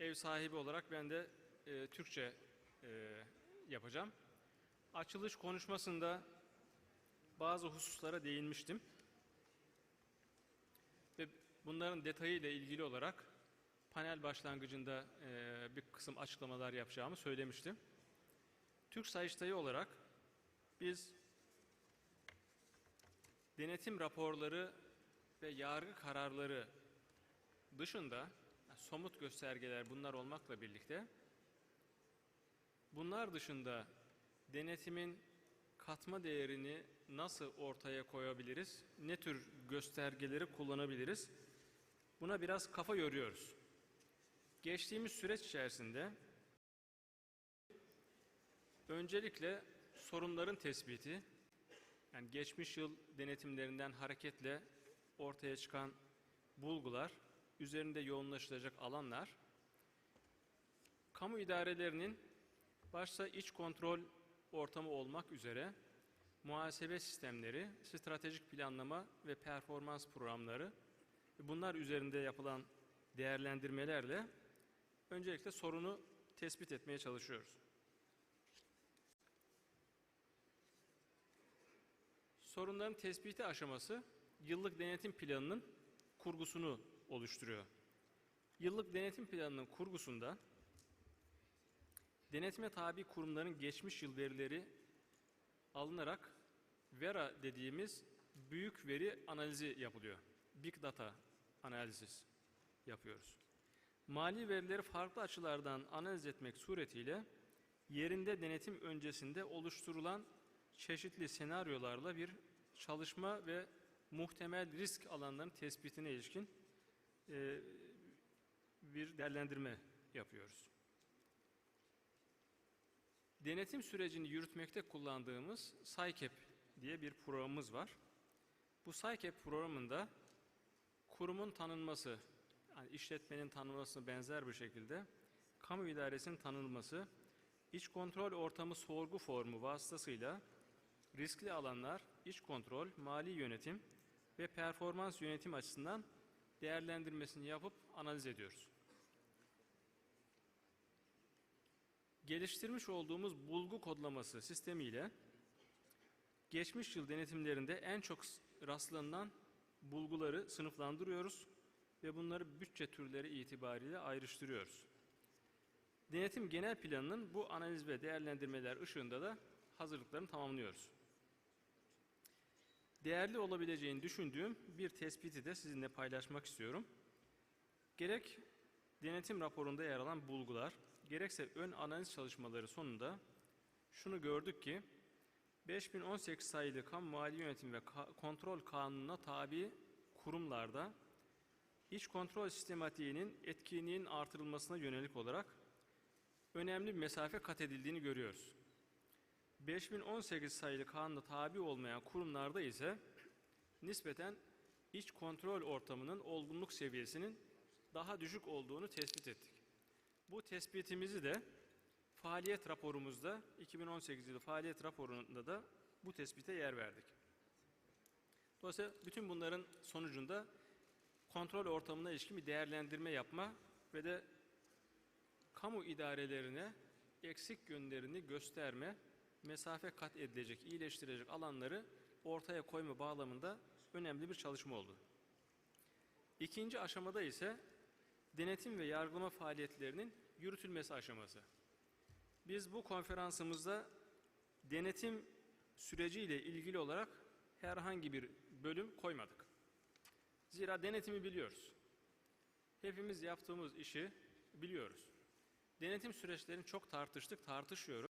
ev sahibi olarak ben de Türkçe yapacağım. Açılış konuşmasında bazı hususlara değinmiştim. Ve bunların detayıyla ilgili olarak panel başlangıcında bir kısım açıklamalar yapacağımı söylemiştim. Türk Sayıştayı olarak biz denetim raporları ve yargı kararları dışında somut göstergeler bunlar olmakla birlikte bunlar dışında denetimin katma değerini nasıl ortaya koyabiliriz? Ne tür göstergeleri kullanabiliriz? Buna biraz kafa yoruyoruz. Geçtiğimiz süreç içerisinde öncelikle sorunların tespiti, yani geçmiş yıl denetimlerinden hareketle ortaya çıkan bulgular, üzerinde yoğunlaşılacak alanlar, kamu idarelerinin başta iç kontrol ortamı olmak üzere muhasebe sistemleri, stratejik planlama ve performans programları, bunlar üzerinde yapılan değerlendirmelerle öncelikle sorunu tespit etmeye çalışıyoruz. Sorunların tespiti aşaması yıllık denetim planının kurgusunu oluşturuyor. Yıllık denetim planının kurgusunda denetime tabi kurumların geçmiş yıl verileri alınarak VERA dediğimiz büyük veri analizi yapılıyor. Big Data analiz yapıyoruz. Mali verileri farklı açılardan analiz etmek suretiyle yerinde denetim öncesinde oluşturulan çeşitli senaryolarla bir çalışma ve muhtemel risk alanlarının tespitine ilişkin bir değerlendirme yapıyoruz. Denetim sürecini yürütmekte kullandığımız SAYKEP diye bir programımız var. Bu SAYKEP programında kurumun tanınması, yani işletmenin tanınmasına benzer bir şekilde kamu idaresinin tanınması, iç kontrol ortamı sorgu formu vasıtasıyla riskli alanlar, iç kontrol, mali yönetim ve performans yönetim açısından değerlendirmesini yapıp analiz ediyoruz. Geliştirmiş olduğumuz bulgu kodlaması sistemiyle geçmiş yıl denetimlerinde en çok rastlanan bulguları sınıflandırıyoruz ve bunları bütçe türleri itibariyle ayrıştırıyoruz. Denetim genel planının bu analiz ve değerlendirmeler ışığında da hazırlıklarını tamamlıyoruz. Değerli olabileceğini düşündüğüm bir tespiti de sizinle paylaşmak istiyorum. Gerek denetim raporunda yer alan bulgular, gerekse ön analiz çalışmaları sonunda şunu gördük ki 5018 sayılı Kamu Mali Yönetim ve Kontrol Kanunu'na tabi kurumlarda iç kontrol sistematiğinin etkinliğinin artırılmasına yönelik olarak önemli bir mesafe kat edildiğini görüyoruz. 5018 sayılı kanuna tabi olmayan kurumlarda ise nispeten iç kontrol ortamının olgunluk seviyesinin daha düşük olduğunu tespit ettik. Bu tespitimizi de faaliyet raporumuzda, 2018 yılı faaliyet raporunda da bu tespite yer verdik. Dolayısıyla bütün bunların sonucunda kontrol ortamına ilişkin bir değerlendirme yapma ve de kamu idarelerine eksik yönlerini gösterme, mesafe kat edilecek, iyileştirecek alanları ortaya koyma bağlamında önemli bir çalışma oldu. İkinci aşamada ise denetim ve yargılama faaliyetlerinin yürütülmesi aşaması. Biz bu konferansımızda denetim süreciyle ilgili olarak herhangi bir bölüm koymadık. Zira denetimi biliyoruz. Hepimiz yaptığımız işi biliyoruz. Denetim süreçlerini çok tartıştık, tartışıyoruz.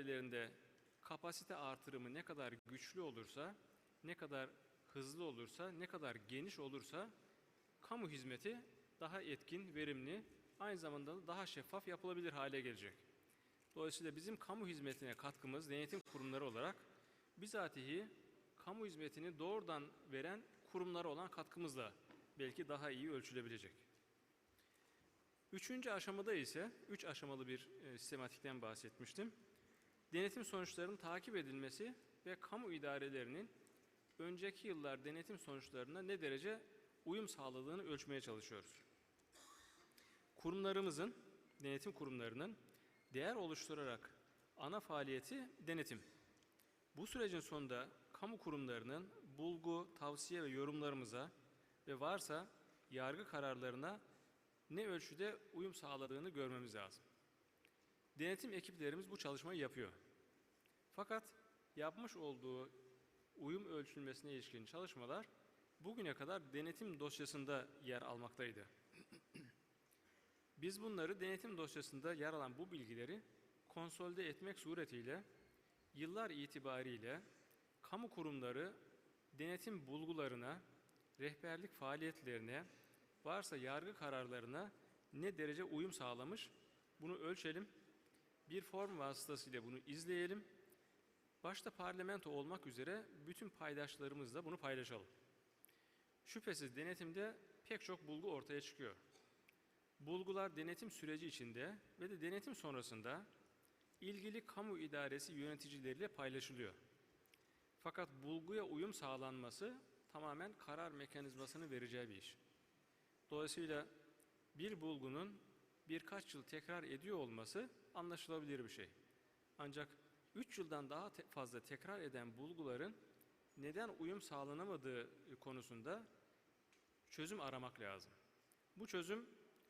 idarelerinde kapasite artırımı ne kadar güçlü olursa, ne kadar hızlı olursa, ne kadar geniş olursa kamu hizmeti daha etkin, verimli, aynı zamanda da daha şeffaf yapılabilir hale gelecek. Dolayısıyla bizim kamu hizmetine katkımız denetim kurumları olarak bizatihi kamu hizmetini doğrudan veren kurumlara olan katkımızla belki daha iyi ölçülebilecek. Üçüncü aşamada ise, 3 aşamalı bir sistematikten bahsetmiştim. Denetim sonuçlarının takip edilmesi ve kamu idarelerinin önceki yıllar denetim sonuçlarına ne derece uyum sağladığını ölçmeye çalışıyoruz. Kurumlarımızın, denetim kurumlarının değer oluşturarak ana faaliyeti denetim. Bu sürecin sonunda kamu kurumlarının bulgu, tavsiye ve yorumlarımıza ve varsa yargı kararlarına ne ölçüde uyum sağladığını görmemiz lazım. Denetim ekiplerimiz bu çalışmayı yapıyor. Fakat yapmış olduğu uyum ölçülmesine ilişkin çalışmalar bugüne kadar denetim dosyasında yer almaktaydı. Biz bunları denetim dosyasında yer alan bu bilgileri konsolide etmek suretiyle yıllar itibariyle kamu kurumları denetim bulgularına, rehberlik faaliyetlerine, varsa yargı kararlarına ne derece uyum sağlamış, bunu ölçelim. Bir form vasıtasıyla bunu izleyelim. Başta parlamento olmak üzere bütün paydaşlarımızla bunu paylaşalım. Şüphesiz denetimde pek çok bulgu ortaya çıkıyor. Bulgular denetim süreci içinde ve de denetim sonrasında ilgili kamu idaresi yöneticileriyle paylaşılıyor. Fakat bulguya uyum sağlanması tamamen karar mekanizmasını vereceği bir iş. Dolayısıyla bir bulgunun birkaç yıl tekrar ediyor olması anlaşılabilir bir şey. Ancak 3 yıldan daha fazla tekrar eden bulguların neden uyum sağlanamadığı konusunda çözüm aramak lazım. Bu çözüm,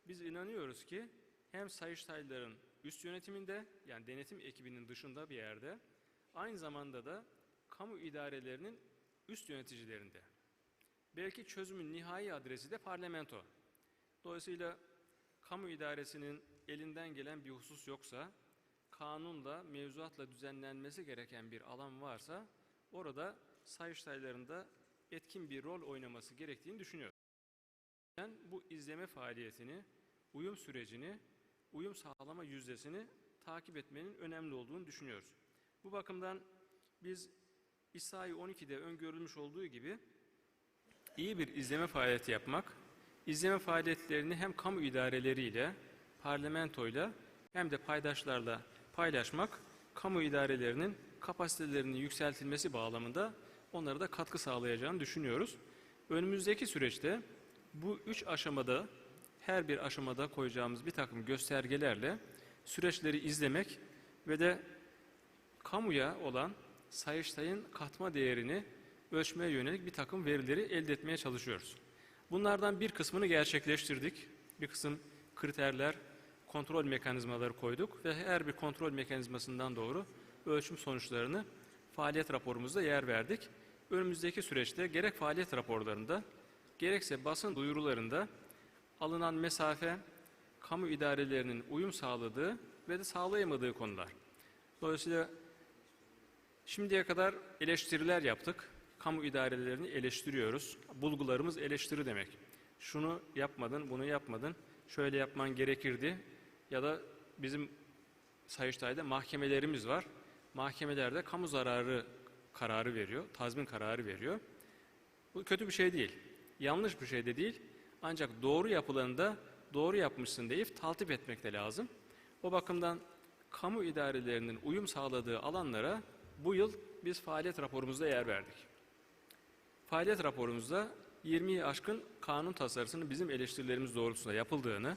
biz inanıyoruz ki hem Sayıştayların üst yönetiminde, yani denetim ekibinin dışında bir yerde, aynı zamanda da kamu idarelerinin üst yöneticilerinde. Belki çözümün nihai adresi de parlamento. Dolayısıyla kamu idaresinin elinden gelen bir husus yoksa, kanunla, mevzuatla düzenlenmesi gereken bir alan varsa, orada Sayıştayların da etkin bir rol oynaması gerektiğini düşünüyorum. Yani bu izleme faaliyetini, uyum sürecini, uyum sağlama yüzdesini takip etmenin önemli olduğunu düşünüyoruz. Bu bakımdan biz İsa'yı 12'de öngörülmüş olduğu gibi iyi bir izleme faaliyeti yapmak, izleme faaliyetlerini hem kamu idareleriyle, parlamentoyla hem de paydaşlarla paylaşmak, kamu idarelerinin kapasitelerinin yükseltilmesi bağlamında onlara da katkı sağlayacağını düşünüyoruz. Önümüzdeki süreçte bu 3 aşamada, her bir aşamada koyacağımız bir takım göstergelerle süreçleri izlemek ve de kamuya olan Sayıştay'ın katma değerini ölçmeye yönelik bir takım verileri elde etmeye çalışıyoruz. Bunlardan bir kısmını gerçekleştirdik. Bir kısım kriterler, kontrol mekanizmaları koyduk ve her bir kontrol mekanizmasından doğru ölçüm sonuçlarını faaliyet raporumuzda yer verdik. Önümüzdeki süreçte gerek faaliyet raporlarında, gerekse basın duyurularında alınan mesafe, kamu idarelerinin uyum sağladığı ve de sağlayamadığı konular. Dolayısıyla şimdiye kadar eleştiriler yaptık. Kamu idarelerini eleştiriyoruz. Bulgularımız eleştiri demek. Şunu yapmadın, bunu yapmadın, şöyle yapman gerekirdi. Ya da bizim Sayıştay'da mahkemelerimiz var. Mahkemelerde kamu zararı kararı veriyor, tazmin kararı veriyor. Bu kötü bir şey değil, yanlış bir şey de değil. Ancak doğru yapılanında doğru yapmışsın deyip taltip etmek de lazım. O bakımdan kamu idarelerinin uyum sağladığı alanlara bu yıl biz faaliyet raporumuzda yer verdik. Faaliyet raporumuzda 20'yi aşkın kanun tasarısının bizim eleştirilerimiz doğrultusunda yapıldığını,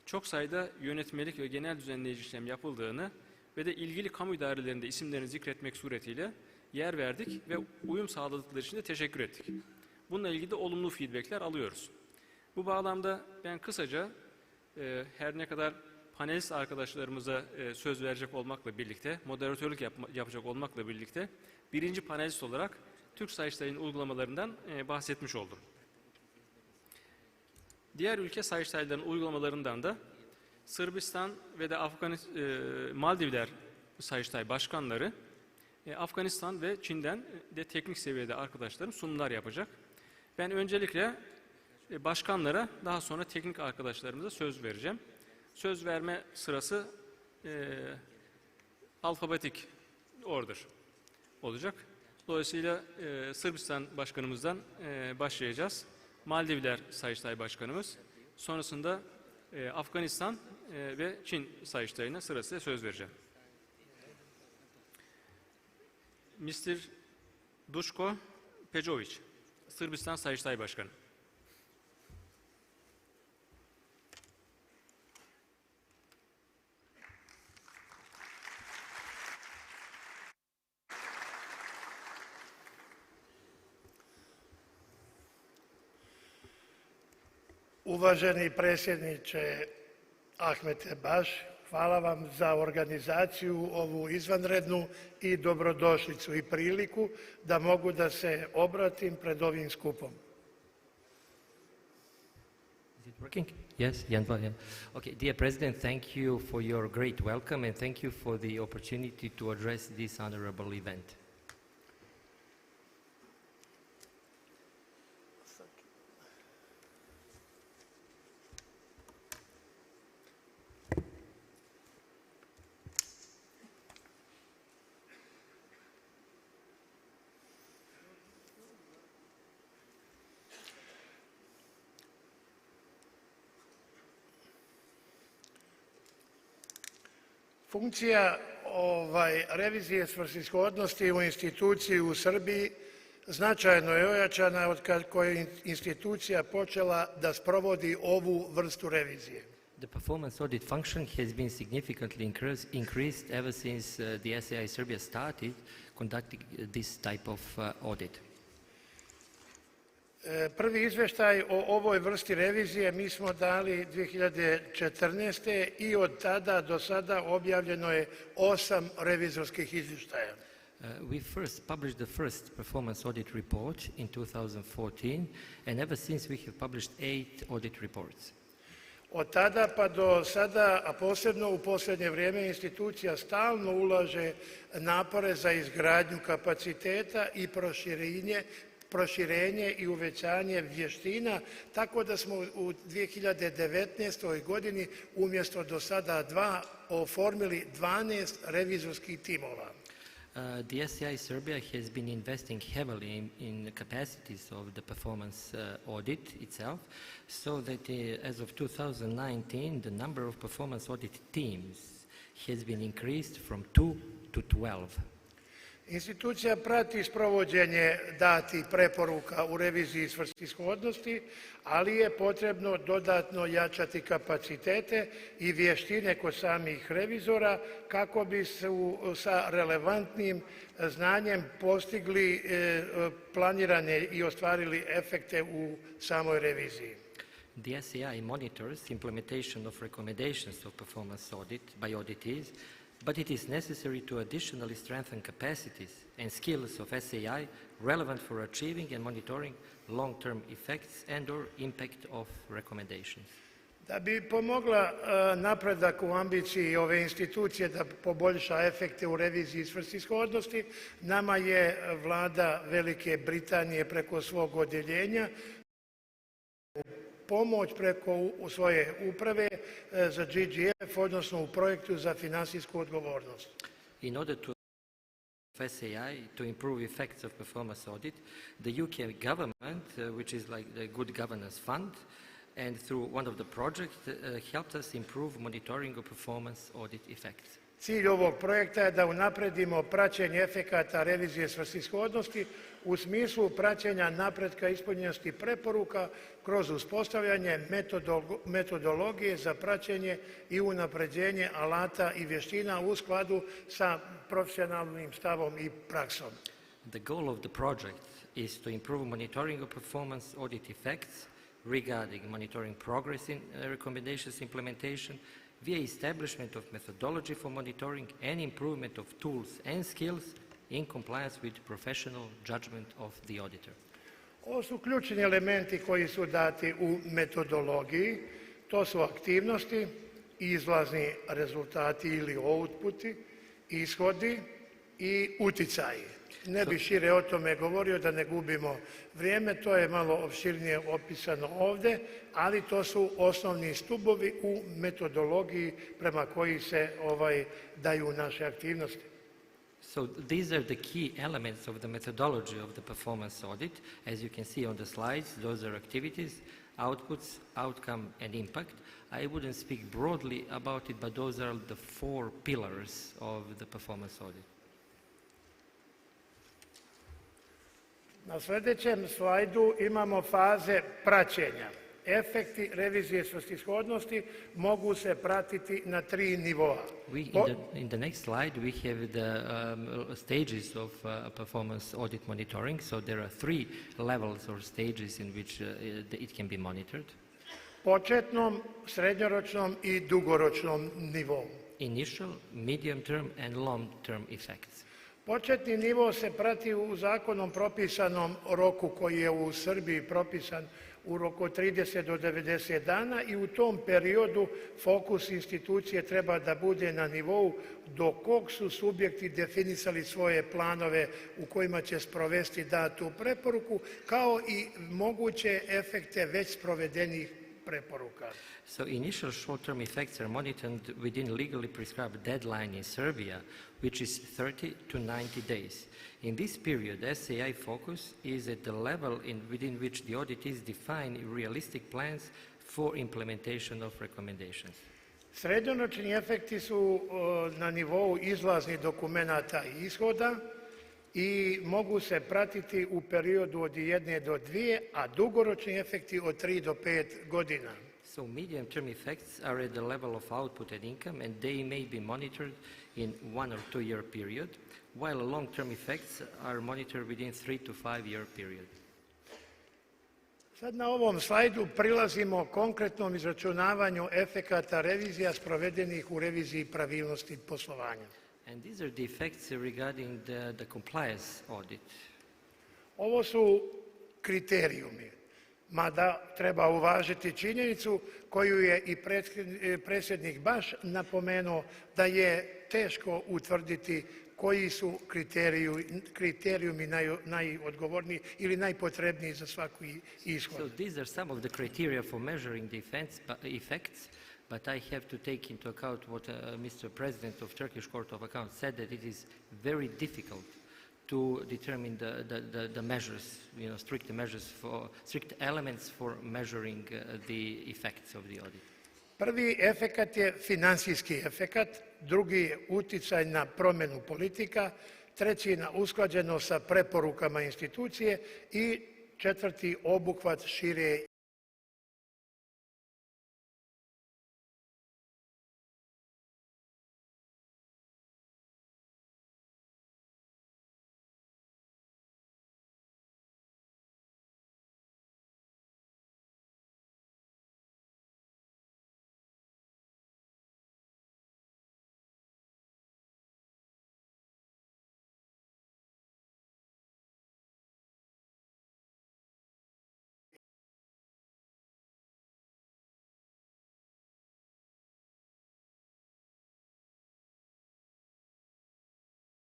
çok sayıda yönetmelik ve genel düzenleyici işlem yapıldığını ve de ilgili kamu idarelerinde isimlerini zikretmek suretiyle yer verdik ve uyum sağladıkları için de teşekkür ettik. Bununla ilgili de olumlu feedbackler alıyoruz. Bu bağlamda ben kısaca her ne kadar panelist arkadaşlarımıza söz verecek olmakla birlikte, moderatörlük yapacak olmakla birlikte birinci panelist olarak Türk Sayıştay'ın uygulamalarından bahsetmiş oldum. Diğer ülke Sayıştay'ların uygulamalarından da Sırbistan ve de Maldivler Sayıştay başkanları, Afganistan ve Çin'den de teknik seviyede arkadaşlarım sunumlar yapacak. Ben öncelikle başkanlara, daha sonra teknik arkadaşlarımıza söz vereceğim. Söz verme sırası alfabetik order olacak. Dolayısıyla Sırbistan başkanımızdan başlayacağız. Maldivler Sayıştay başkanımız. Sonrasında Afganistan ve Çin Sayıştay'ına sırasıyla söz vereceğim. Mr. Duško Pejović, Sırbistan Sayıştay Başkanı. Uvaženi predsjedniče Ahmete Baš, hvala vam za organizaciju, ovu izvanrednu i dobrodošlicu i priliku da mogu da se obratim pred ovim skupom. Is it working? Yes, Jan. Okay, dear President, thank you for your great welcome and thank you for the opportunity to address this honorable event. Funkcija revizije svrsishodnosti u instituciji u Srbiji značajno je ojačana od kako je institucija počela da sprovodi ovu vrstu revizije. The performance audit function has been significantly increased ever since the SAI Serbia started conducting this type of audit. Prvi izveštaj o ovoj vrsti revizije mi smo dali 2014. i od tada do sada objavljeno je 8 revizorskih izveštaja. We first published the first performance audit report in 2014 and ever since we have published 8 audit reports. Od tada pa do sada, a posebno u posljednje vrijeme, institucija stalno ulaže napore za izgradnju kapaciteta i proširenje i uvećanje vještina, tako da smo u 2019. godini umjesto do sada 2 oformili 12 revizorskih timova. The SAI Serbia has been investing heavily in capacities of the performance audit itself, so that as of 2019 the number of performance audit teams has been increased from 2 to 12. Institucija prati sprovođenje datih preporuka u reviziji svrsishodnosti, ali je potrebno dodatno jačati kapacitete i vještine kod samih revizora kako bi se sa relevantnim znanjem postigli planirane i ostvarili efekte u samoj reviziji. The SAI monitors implementation of recommendations of performance audit by auditees, but it is necessary to additionally strengthen capacities and skills of SAI relevant for achieving and monitoring long-term effects and/or impact of recommendations. Da bi pomogla napredak u ambiciji ove institucije da poboljša efekte u reviziji svrsishodnosti, nama je Vlada Velike Britanije preko svog odjeljenja pomoć preko svoje uprave za GGF, odnosno u projektu za finansijsku odgovornost. In order to SAI to improve effects of performance audit, the UK government, which is like the Good Governance Fund, and through one of the projects helped us improve monitoring of performance audit effects. Cilj ovog projekta je da unapredimo praćenje efekata revizije svrsishodnosti u smislu praćenja napretka ispunjenosti preporuka kroz uspostavljanje metodologije za praćenje i unapređenje alata i vještina u skladu sa profesionalnim stavom i praksom. The goal of the project is to improve monitoring of performance audit effects regarding monitoring progress in recommendations implementation via establishment of methodology for monitoring and improvement of tools and skills in compliance with professional judgment of the auditor. Ovo su ključni elementi koji su dati u metodologiji. To su aktivnosti, izlazni rezultati ili outputi, ishodi i uticaji. Ne bih šire o tome govorio da ne gubimo vrijeme, to je malo opširnije opisano ovdje, ali to su osnovni stubovi u metodologiji prema koji se daju naše aktivnosti. So these are the key elements of the methodology of the performance audit. As you can see on the slides, those are activities, outputs, outcome, and impact. I wouldn't speak broadly about it, but those are the four pillars of the performance audit. Na sljedećem slajdu imamo faze praćenja. Efekti revizije svrsishodnosti mogu se pratiti na 3 nivoa. In the next slide, we have the stages of performance audit monitoring. So there are 3 levels or stages in which it can be monitored. Početnom, srednjoročnom i dugoročnom nivou. Initial, medium term, and long term effects. Početni nivo se prati u zakonom propisanom roku koji je u Srbiji propisan u roku od 30 do 90 dana i u tom periodu fokus institucije treba da bude na nivou do kog su subjekti definisali svoje planove u kojima će sprovesti datu preporuku, kao i moguće efekte već sprovedenih preporuka. So initial short-term effects are monitored within legally prescribed deadline in Serbia, which is 30 to 90 days. In this period, SAI focus is at the level within which the auditees define realistic plans for implementation of recommendations. Srednjoročni efekti su na nivou izlaznih dokumenata i ishoda i mogu se pratiti u periodu od 1 do 2, a dugoročni efekti od 3 do 5 godina. So medium-term effects are at the level of output and income, and they may be monitored in 1 or 2 year period, while long-term effects are monitored within 3 to 5 year period. Sad na ovom slajdu prilazimo konkretnom izračunavanju efekata revizija sprovedenih u reviziji pravilnosti poslovanja. And these are the effects regarding the compliance audit. Ovo su kriterijumi, mada treba uvažiti činjenicu koju je i predsjednik baš napomenuo da je teško utvrditi koji su kriterijumi najodgovorniji ili najpotrebniji za svaku ishod. So these are some of the criteria for measuring the effects, but I have to take into account what Mr. President of Turkish Court of Accounts said, that it is very difficult to determine the measures, strict elements for measuring the effects of the audit. Prvi efekat je financijski efekat, drugi je uticaj na promjenu politika, treći na usklađenost sa preporukama institucije i četvrti obuhvat šire.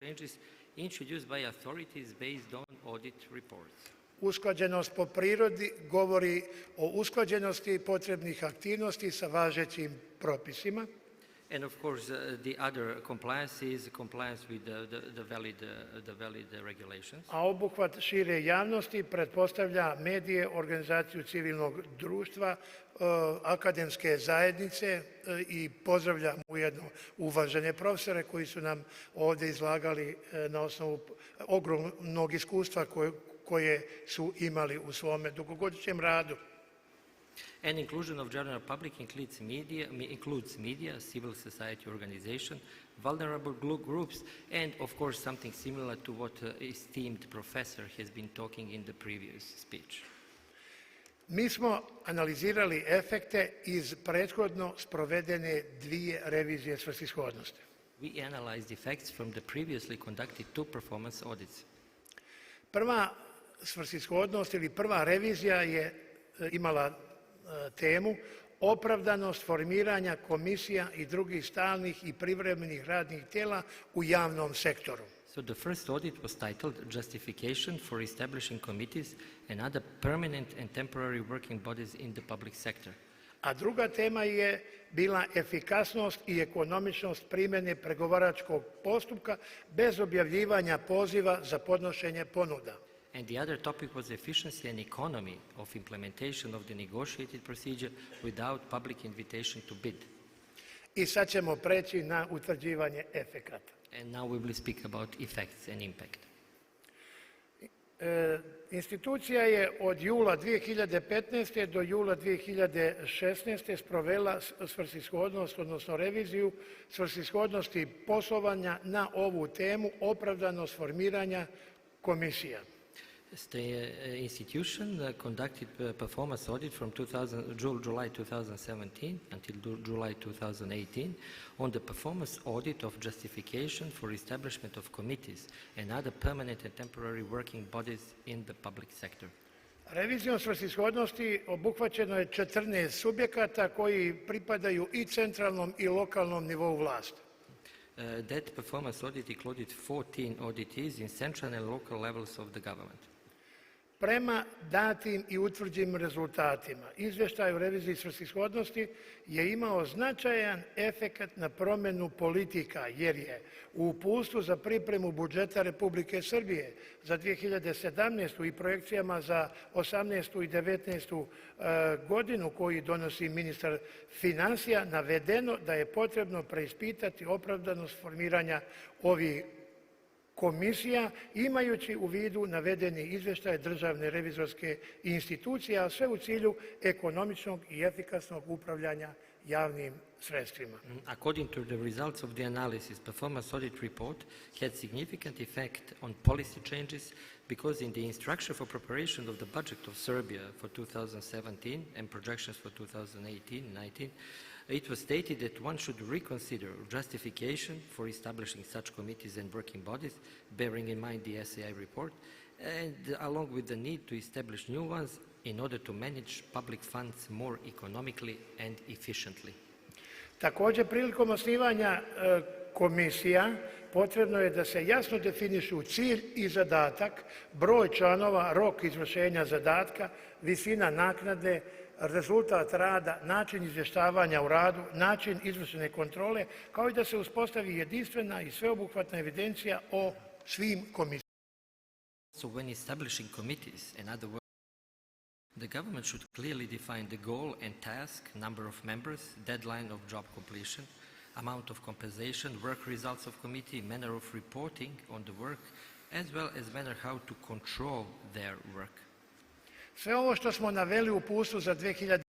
Changes introduced by authorities based on audit reports. Usklađenost po prirodi govori o usklađenosti potrebnih aktivnosti sa važećim propisima. And of course, the other compliance is compliance with the valid regulations. A obuhvat šire javnosti pretpostavlja medije, organizaciju civilnog društva, akademske zajednice i pozdravljam ujedno uvažene profesore koji su nam ovdje izlagali na osnovu ogromnog iskustva koje su imali u svome dugogodišnjem radu. And inclusion of general public includes media, civil society organization, vulnerable groups, and of course something similar to what esteemed professor has been talking in the previous speech. Mi smo analizirali efekte iz prethodno sprovedene 2 revizije svrsishodnosti. We analyzed effects from the previously conducted 2 performance audits. Prva svrsishodnost ili prva revizija je imala temu opravdanost formiranja komisija i drugih stalnih i privremenih radnih tijela u javnom sektoru. So the first audit was titled Justification for Establishing Committees and Other Permanent and Temporary Working Bodies in the Public Sector. A druga tema je bila efikasnost i ekonomičnost primjene pregovaračkog postupka bez objavljivanja poziva za podnošenje ponuda. And the other topic was efficiency and economy of implementation of the negotiated procedure without public invitation to bid. I sad ćemo preći na utvrđivanje efekata. And now we will speak about effects and impact. Institucija je od jula 2015. do jula 2016. sprovela svrsishodnost, odnosno reviziju svrsishodnosti poslovanja na ovu temu opravdanost formiranja komisija. The institution conducted performance audit from July 2017 until July 2018 on the performance audit of justification for establishment of committees and other permanent and temporary working bodies in the public sector. Revizijom svrsishodnosti obuhvaćeno je 14 subjekata koji pripadaju i centralnom i lokalnom nivou vlasti. That performance audit included 14 auditees in central and local levels of the government. Prema datim i utvrđenim rezultatima, izvještaj o reviziji svrsishodnosti je imao značajan efekat na promjenu politika, jer je u uputstvu za pripremu budžeta Republike Srbije za 2017. i projekcijama za 18. i 19. godinu koji donosi ministar financija navedeno da je potrebno preispitati opravdanost formiranja ovih komisija, imajući u vidu navedeni izvještaj Državne revizorske institucije, a sve u cilju ekonomičnog i efikasnog upravljanja javnim sredstvima. According to the results of the analysis, performance audit report had significant effect on policy changes because in the instruction for preparation of the budget of Serbia for 2017 and projections for 2018-19, it was stated that one should reconsider justification for establishing such committees and working bodies, bearing in mind the SAI report, and along with the need to establish new ones in order to manage public funds more economically and efficiently. Također, prilikom osnivanja komisija potrebno je da se jasno definišu cilj i zadatak, broj članova, rok izvršenja zadatka, visina naknade, rezultat rada, način izvještavanja u radu, način izvršene kontrole, kao i da se uspostavi jedinstvena i sveobuhvatna evidencija o svim komisijama. So when establishing committees and other work, the government should clearly define the goal and task, number of members, deadline of job completion, amount of compensation, work results of committee, manner of reporting on the work, as well as manner how to control their work. Sve ovo što smo naveli u uputstvu za 2000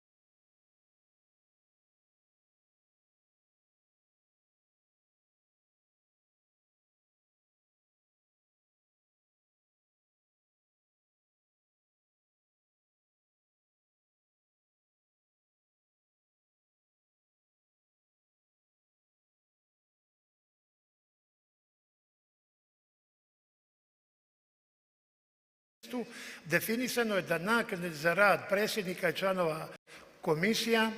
definisano je da naknade za rad predsjednika i članova komisija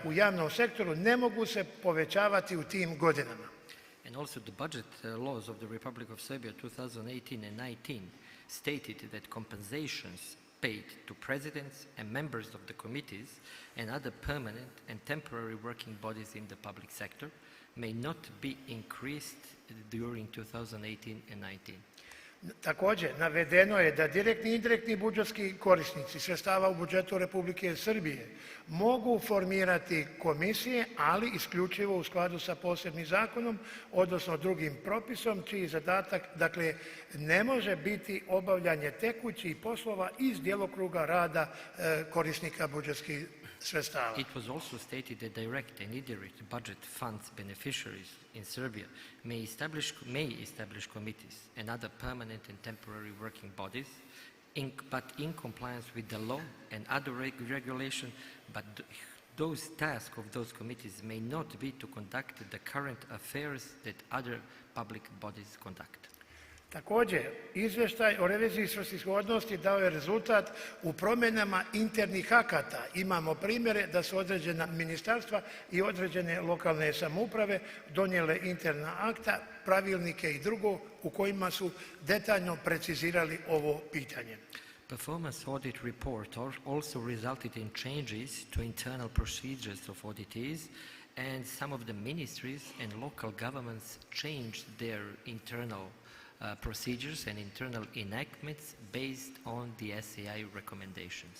u javnom sektoru ne mogu se povećavati u tim godinama. And also the budget laws of the Republic of Serbia 2018 and 19 stated that compensations paid to presidents and members of the committees and other permanent and temporary working bodies in the public sector may not be increased during 2018 and 19. Također, navedeno je da direktni i indirektni budžetski korisnici sredstava u budžetu Republike Srbije mogu formirati komisije, ali isključivo u skladu sa posebnim zakonom, odnosno drugim propisom, čiji zadatak, dakle, ne može biti obavljanje tekućih poslova iz djelokruga rada korisnika budžetskih sredstava. It was also stated that direct and indirect budget funds beneficiaries in Serbia may establish committees and other permanent and temporary working bodies, but in compliance with the law and other regulation, but those tasks of those committees may not be to conduct the current affairs that other public bodies conduct. Također, izvještaj o reviziji svrsishodnosti dao je rezultat u promjenama internih akata. Imamo primjere da su određena ministarstva i određene lokalne samouprave donijele interna akta, pravilnike i drugo u kojima su detaljno precizirali ovo pitanje. Performance audit report also resulted in changes to internal procedures of auditees, and some of the ministries and local governments changed their internal procedures and internal enactments based on the SAI recommendations.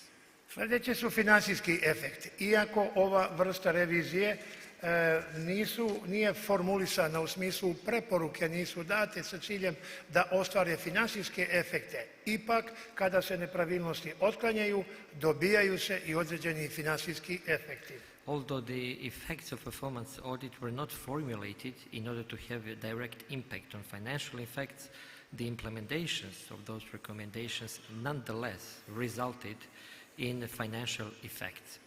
Sljedeći su financijski efekti. Iako ova vrsta revizije nije formulisana u smislu preporuke, nisu date sa ciljem da ostvare financijske efekte. Ipak, kada se nepravilnosti otklanjaju, dobijaju se i određeni financijski efekti. Although the effects of performance audit were not formulated in order to have a direct impact on financial effects, the implementations of those recommendations nonetheless resulted in financial effects.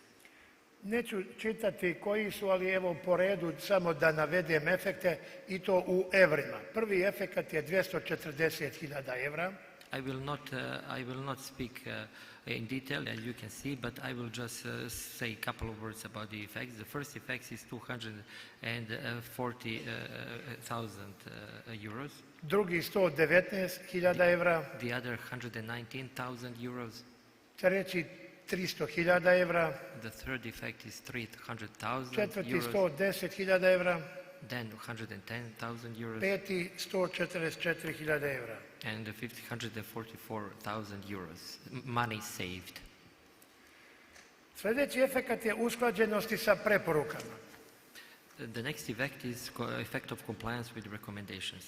Neću čitati koji su, ali evo po redu samo da navedem efekte i to u evrima. Prvi efekat je 240.000 evra. I will not speak in detail, as you can see, but I will just say a couple of words about the effects. The first effect is 240,000 euros. Drugi 119.000 evra. The other 119,000 euros. Treći 300.000 evra. The third effect is 300,000 Četvrti euros. 110.000 evra. Then 110,000 euros. Peti 144.000 evra. And the fifth, 144,000 euros. Money saved. Sljedeći efekat je usklađenosti sa preporukama. The next effect is effect of compliance with recommendations.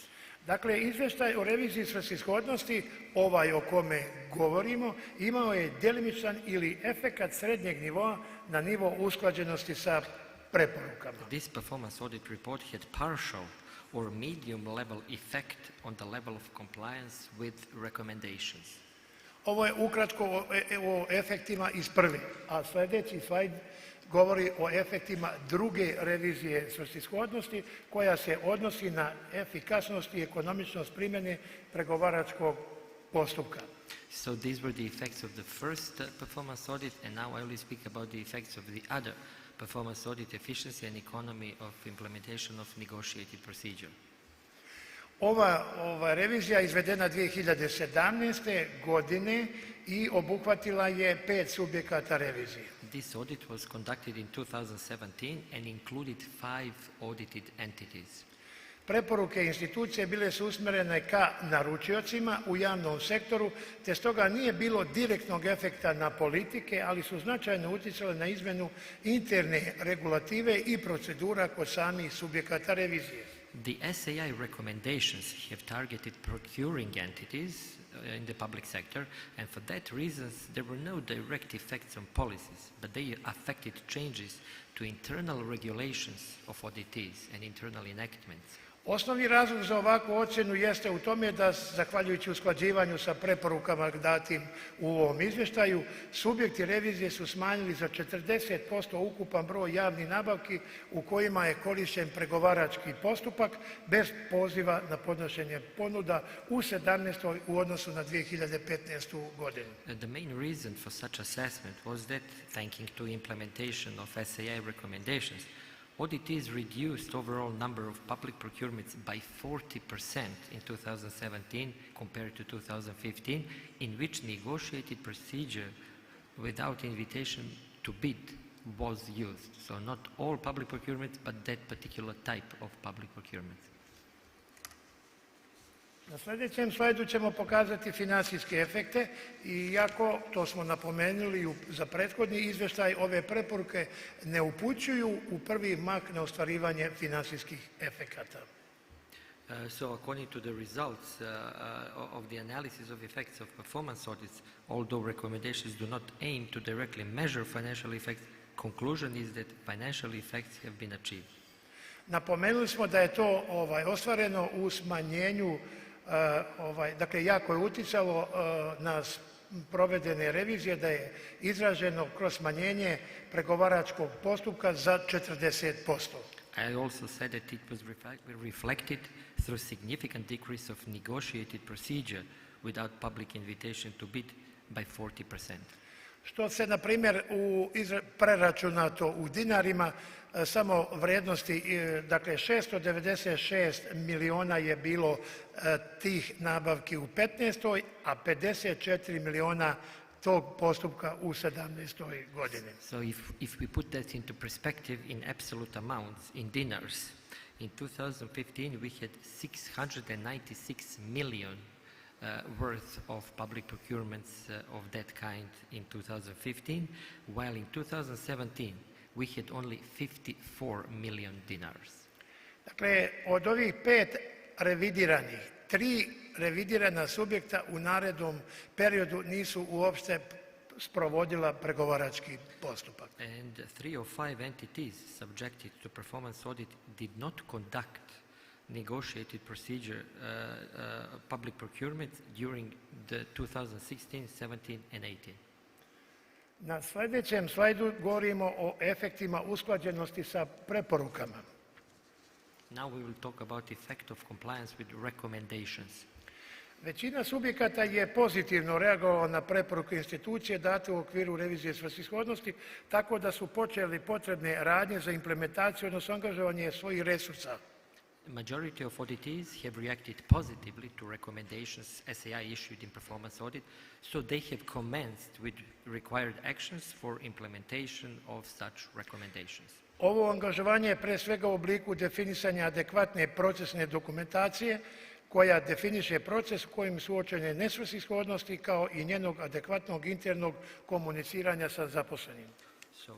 Dakle, izvještaj o reviziji svrsishodnosti, ovaj o kome govorimo, imao je djelimičan ili efekat srednjeg nivoa na nivo usklađenosti sa preporukama. This performance audit report had partial or medium level effect on the level of compliance with recommendations. Ovo je ukratko o efektima iz prve, a sljedeći slajd govori o efektima druge revizije svrsishodnosti koja se odnosi na efikasnost i ekonomičnost primjene pregovaračkog postupka. So these were the effects of the first performance audit, and now I will speak about the effects of the other performance audit, efficiency and economy of implementation of negotiated procedure. Ova revizija izvedena 2017. godine i obuhvatila je 5 subjekata revizije. This audit was conducted in 2017 and included 5 audited entities. Preporuke institucije bile su usmjerene ka naručiocima u javnom sektoru, te stoga nije bilo direktnog efekta na politike, ali su značajno utjecale na izmjenu interne regulative i procedura kod samih subjekata revizije. The SAI recommendations have targeted procuring entities in the public sector, and for that reasons there were no direct effects on policies, but they affected changes to internal regulations of auditees and internal enactments. Osnovni razlog za ovakvu ocjenu jeste u tome da, zahvaljujući usklađivanju sa preporukama datim u ovom izvještaju, subjekti revizije su smanjili za 40% ukupan broj javnih nabavki u kojima je korišten pregovarački postupak bez poziva na podnošenje ponuda u 2017. u odnosu na 2015. godinu. The main reason for such assessment was that, thanking to implementation of SAI recommendations, auditees reduced overall number of public procurements by 40% in 2017 compared to 2015, in which negotiated procedure without invitation to bid was used. So not all public procurements, but that particular type of public procurement. Na sljedećem slajdu ćemo pokazati financijske efekte, iako to smo napomenuli za prethodni izvještaj, ove preporuke ne upućuju u prvi mah na ostvarivanje financijskih efekata. So according to the results of the analysis of effects of performance audits, although recommendations do not aim to directly measure financial effects, conclusion is that financial effects have been achieved. Napomenuli smo da je to ostvareno u smanjenju, dakle jako je utjecalo na provedene revizije, da je izraženo kroz smanjenje pregovaračkog postupka za 40%. I also said that it was reflected through significant decrease of negotiated procedure without public invitation to bid by 40%. Što se, na primjer, preračunato u dinarima, samo vrijednosti, dakle 696 miliona je bilo tih nabavki u 15. a 54 miliona tog postupka u 17. godini. So if we put that into perspective in absolute amounts, in dinars, in 2015 we had 696 million worth of public procurements of that kind in 2015, while in 2017 we had only 54 million dinars. Dakle, od ovih 5 revidiranih, 3 revidirana subjekta u narednom periodu nisu uopšte sprovodila pregovarački postupak. And 3 of 5 entities subjected to performance audit did not conduct negotiated procedure public procurement during the 2016, 17 and 18. Na sljedećem slajdu govorimo o efektima usklađenosti sa preporukama. Now we will talk about effect of compliance with recommendations. Većina subjekata je pozitivno reagovala na preporuke institucije date u okviru revizije svrsishodnosti, tako da su počeli potrebne radnje za implementaciju, odnosno angažovanje svojih resursa. Majority of auditees have reacted positively to recommendations SAI issued in performance audit, so they have commenced with required actions for implementation of such recommendations. Ovo angažovanje je pre svega u obliku definisanja adekvatne procesne dokumentacije koja definiše proces u kojem su uočene nesvrsishodnosti kao i njenog adekvatnog internog komuniciranja sa zaposlenim. So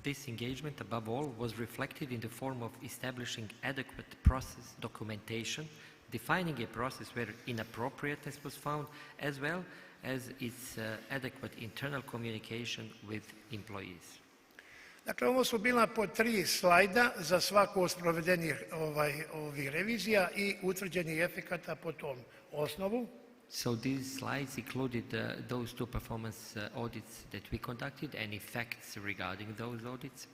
this engagement above all was reflected in the form of establishing adequate process documentation, defining a process where inappropriateness was found, as well as its adequate internal communication with employees. Dakle, ovo su bila po 3 slajda za svaku od sprovedenih ovih revizija i utvrđenih efekata po tom osnovu. So these slides included those 2 performance audits that we conducted and effects regarding those audits.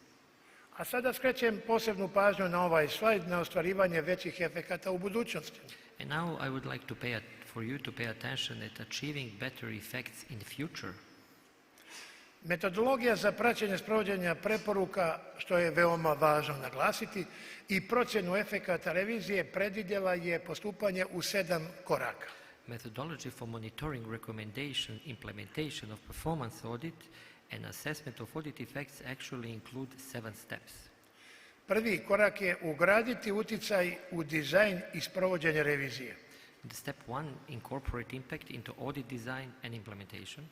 A sada skrećem posebnu pažnju na ovaj slajd, na ostvarivanje većih efekata u budućnosti. And now I would like for you to pay attention at achieving better effects in the future. Metodologija za praćenje sprovođenja preporuka, što je veoma važno naglasiti, i procjenu efekata revizije predvidjela je postupanje u 7 koraka. Methodology for monitoring recommendation, implementation of performance audit and assessment of audit effects actually include 7 steps. Prvi korak je ugraditi uticaj u dizajn i sprovođenje revizije. The step 1, incorporate impact into audit design and implementation.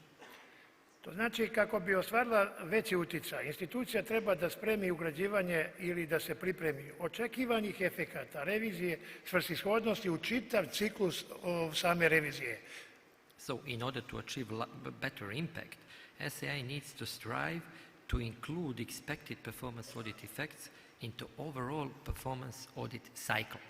To znači, kako bi ostvarila veći uticaj, institucija treba da spremi ugrađivanje ili da se pripremi očekivanih efekata revizije svrsishodnosti u čitav ciklus same revizije. So in order to achieve better impact, SAI needs to strive to include expected performance audit effects into overall performance audit cycle.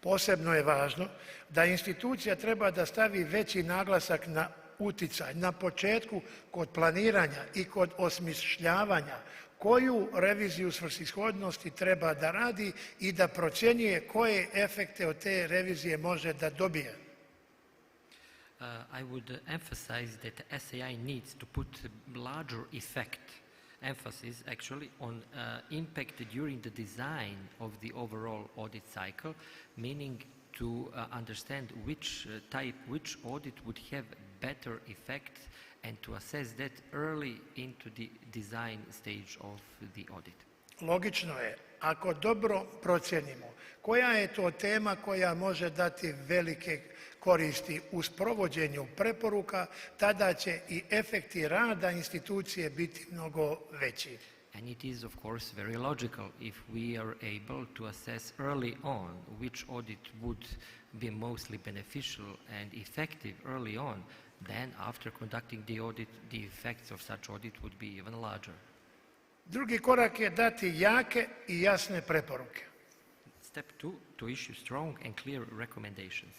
Posebno je važno da institucija treba da stavi veći naglasak na uticaj na početku kod planiranja i kod osmišljavanja koju reviziju svrsishodnosti treba da radi i da procjenjuje koje efekte od te revizije može da dobije. I would emphasize that SAI needs to put larger emphasis actually on impact during the design of the overall audit cycle, meaning to understand which audit would have better effect and to assess that early into the design stage of the audit. Logično je, ako dobro procjenimo koja je to tema koja može dati velike koristi u sprovođenju preporuka, tada će i efekti rada institucije biti mnogo veći. And it is, of course, very logical if we are able to assess early on which audit would be mostly beneficial and effective early on, then after conducting the audit, the effects of such audit would be even larger. Drugi korak je dati jake i jasne preporuke. Step 2, to issue strong and clear recommendations.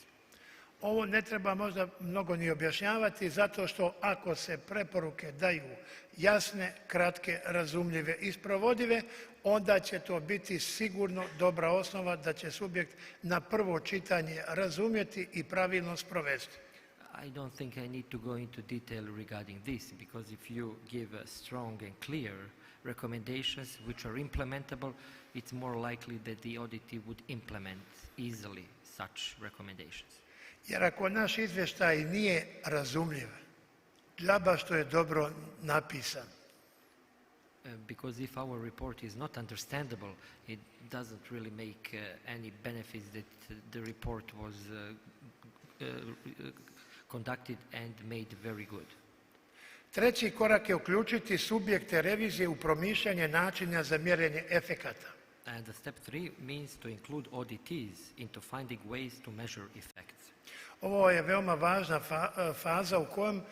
Ovo ne treba možda mnogo ni objašnjavati, zato što ako se preporuke daju jasne, kratke, razumljive i sprovodive, onda će to biti sigurno dobra osnova da će subjekt na prvo čitanje razumjeti i pravilno sprovesti. I don't think I need to go into detail regarding this, because if you give strong and clear recommendations which are implementable, it's more likely that the auditee would implement easily such recommendations. Jer ako naš izvještaj nije razumljiv, džaba što je dobro napisan. Because if our report is not understandable, it doesn't really make any benefits that the report was conducted and made very good. Treći korak je uključiti subjekte revizije u promišljanje načina za mjerenje efekata. And the step 3 means to include auditees into finding ways to measure effects. Ovo je veoma važna faza u kojem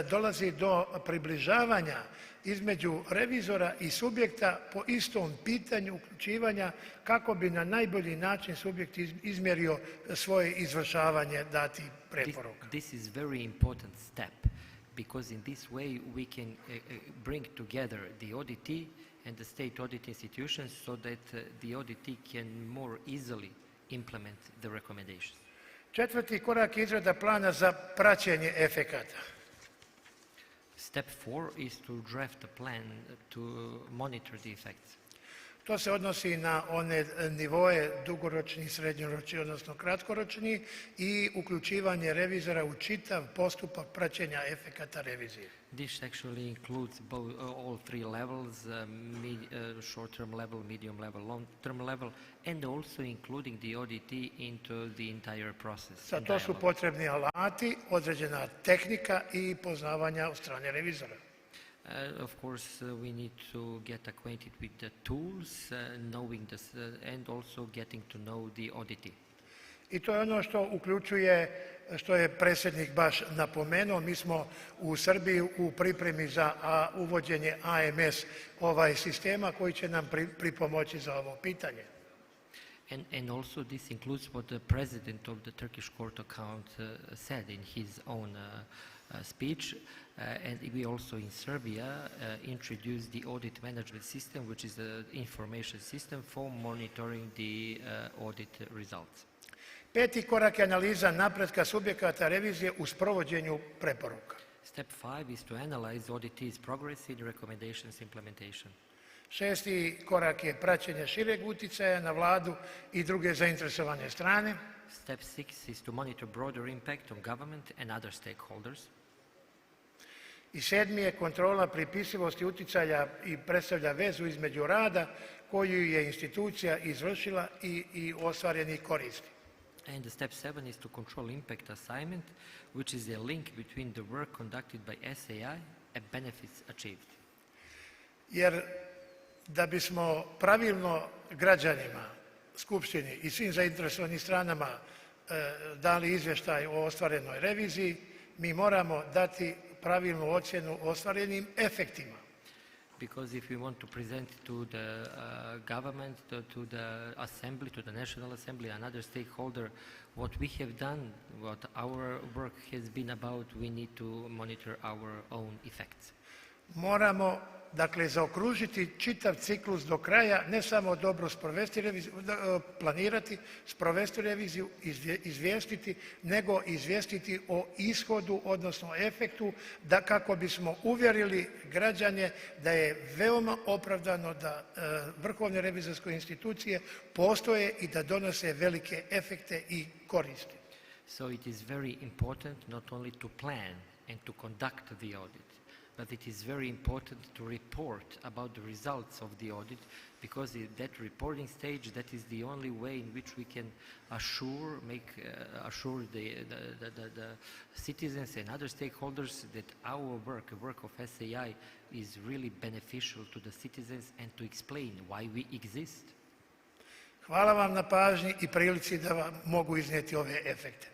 dolazi do približavanja između revizora i subjekta po istom pitanju uključivanja kako bi na najbolji način subjekt izmjerio svoje izvršavanje datih preporuka. This is very important step, because in this way we can bring together the auditee and the state audit institutions so that the auditee can more easily implement the recommendations. Četvrti korak je izrada plana za praćenje efekata. Step 4 is to draft a plan to monitor the effects. To se odnosi na one nivoe dugoročni, srednjoročni, odnosno kratkoročni i uključivanje revizora u čitav postupak praćenja efekata revizije. This actually includes all three levels, short-term level, medium level, long-term level, and also including the auditee into the entire process. Za to su potrebni alati, određena tehnika i poznavanja od strane revizora. Of course, we need to get acquainted with the tools, knowing this, and also getting to know the auditee. I to je ono što uključuje, što je predsjednik baš napomenuo, mi smo u Srbiji u pripremi za uvođenje AMS sistema koji će nam pripomoći za ovo pitanje. And also this includes what the president of the Turkish Court Account said in his own speech, and we also in Serbia introduced the audit management system, which is the information system for monitoring the audit results. Peti korak je analiza napretka subjekata revizije u sprovođenju preporuka. Step 5 is to analyze auditees' progress in recommendations implementation. Šesti korak je praćenje šireg utjecaja na vladu i druge zainteresovane strane. Step 6 is to monitor broader impact on government and other stakeholders. I sedmi je kontrola pripisivosti utjecaja i predstavlja vezu između rada koju je institucija izvršila i ostvarenih koristi. And step 7 is to control impact assignment, which is a link between the work conducted by SAI and benefits achieved. Jer da bismo pravilno građanima, skupštini i svim zainteresovanim stranama dali izvještaj o ostvarenoj reviziji, mi moramo dati pravilnu ocjenu o ostvarenim efektima. Because if we want to present to the government, to the assembly, to the National Assembly, another stakeholder, what we have done, what our work has been about, we need to monitor our own effects. Moramo, dakle, zaokružiti čitav ciklus do kraja, ne samo dobro sprovesti reviziju, planirati, sprovesti reviziju, izvijestiti, nego izvijestiti o ishodu, odnosno efektu, da kako bismo uvjerili građane da je veoma opravdano da vrhovne revizorske institucije postoje i da donose velike efekte i koristi. So it is very important not only to plan and to conduct the audit, but it is very important to report about the results of the audit, because in that reporting stage, that is the only way in which we can assure the citizens and other stakeholders that our work, the work of SAI, is really beneficial to the citizens and to explain why we exist. Hvala vam na pažnji i prilici da vam mogu iznijeti ove efekte.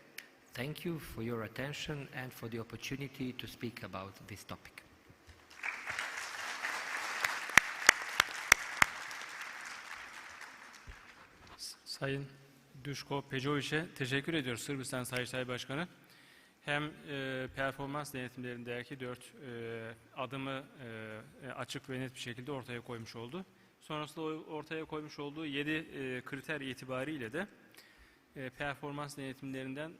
Thank you for your attention and for the opportunity to speak about this topic. Sayın Duško Pejović'e teşekkür ediyoruz, Sırbistan Sayıştay Başkanı. Hem performans denetimlerindeki 4 adımı açık ve net bir şekilde ortaya koymuş oldu. Sonrasında ortaya koymuş olduğu 7 kriter itibariyle de performans denetimlerinden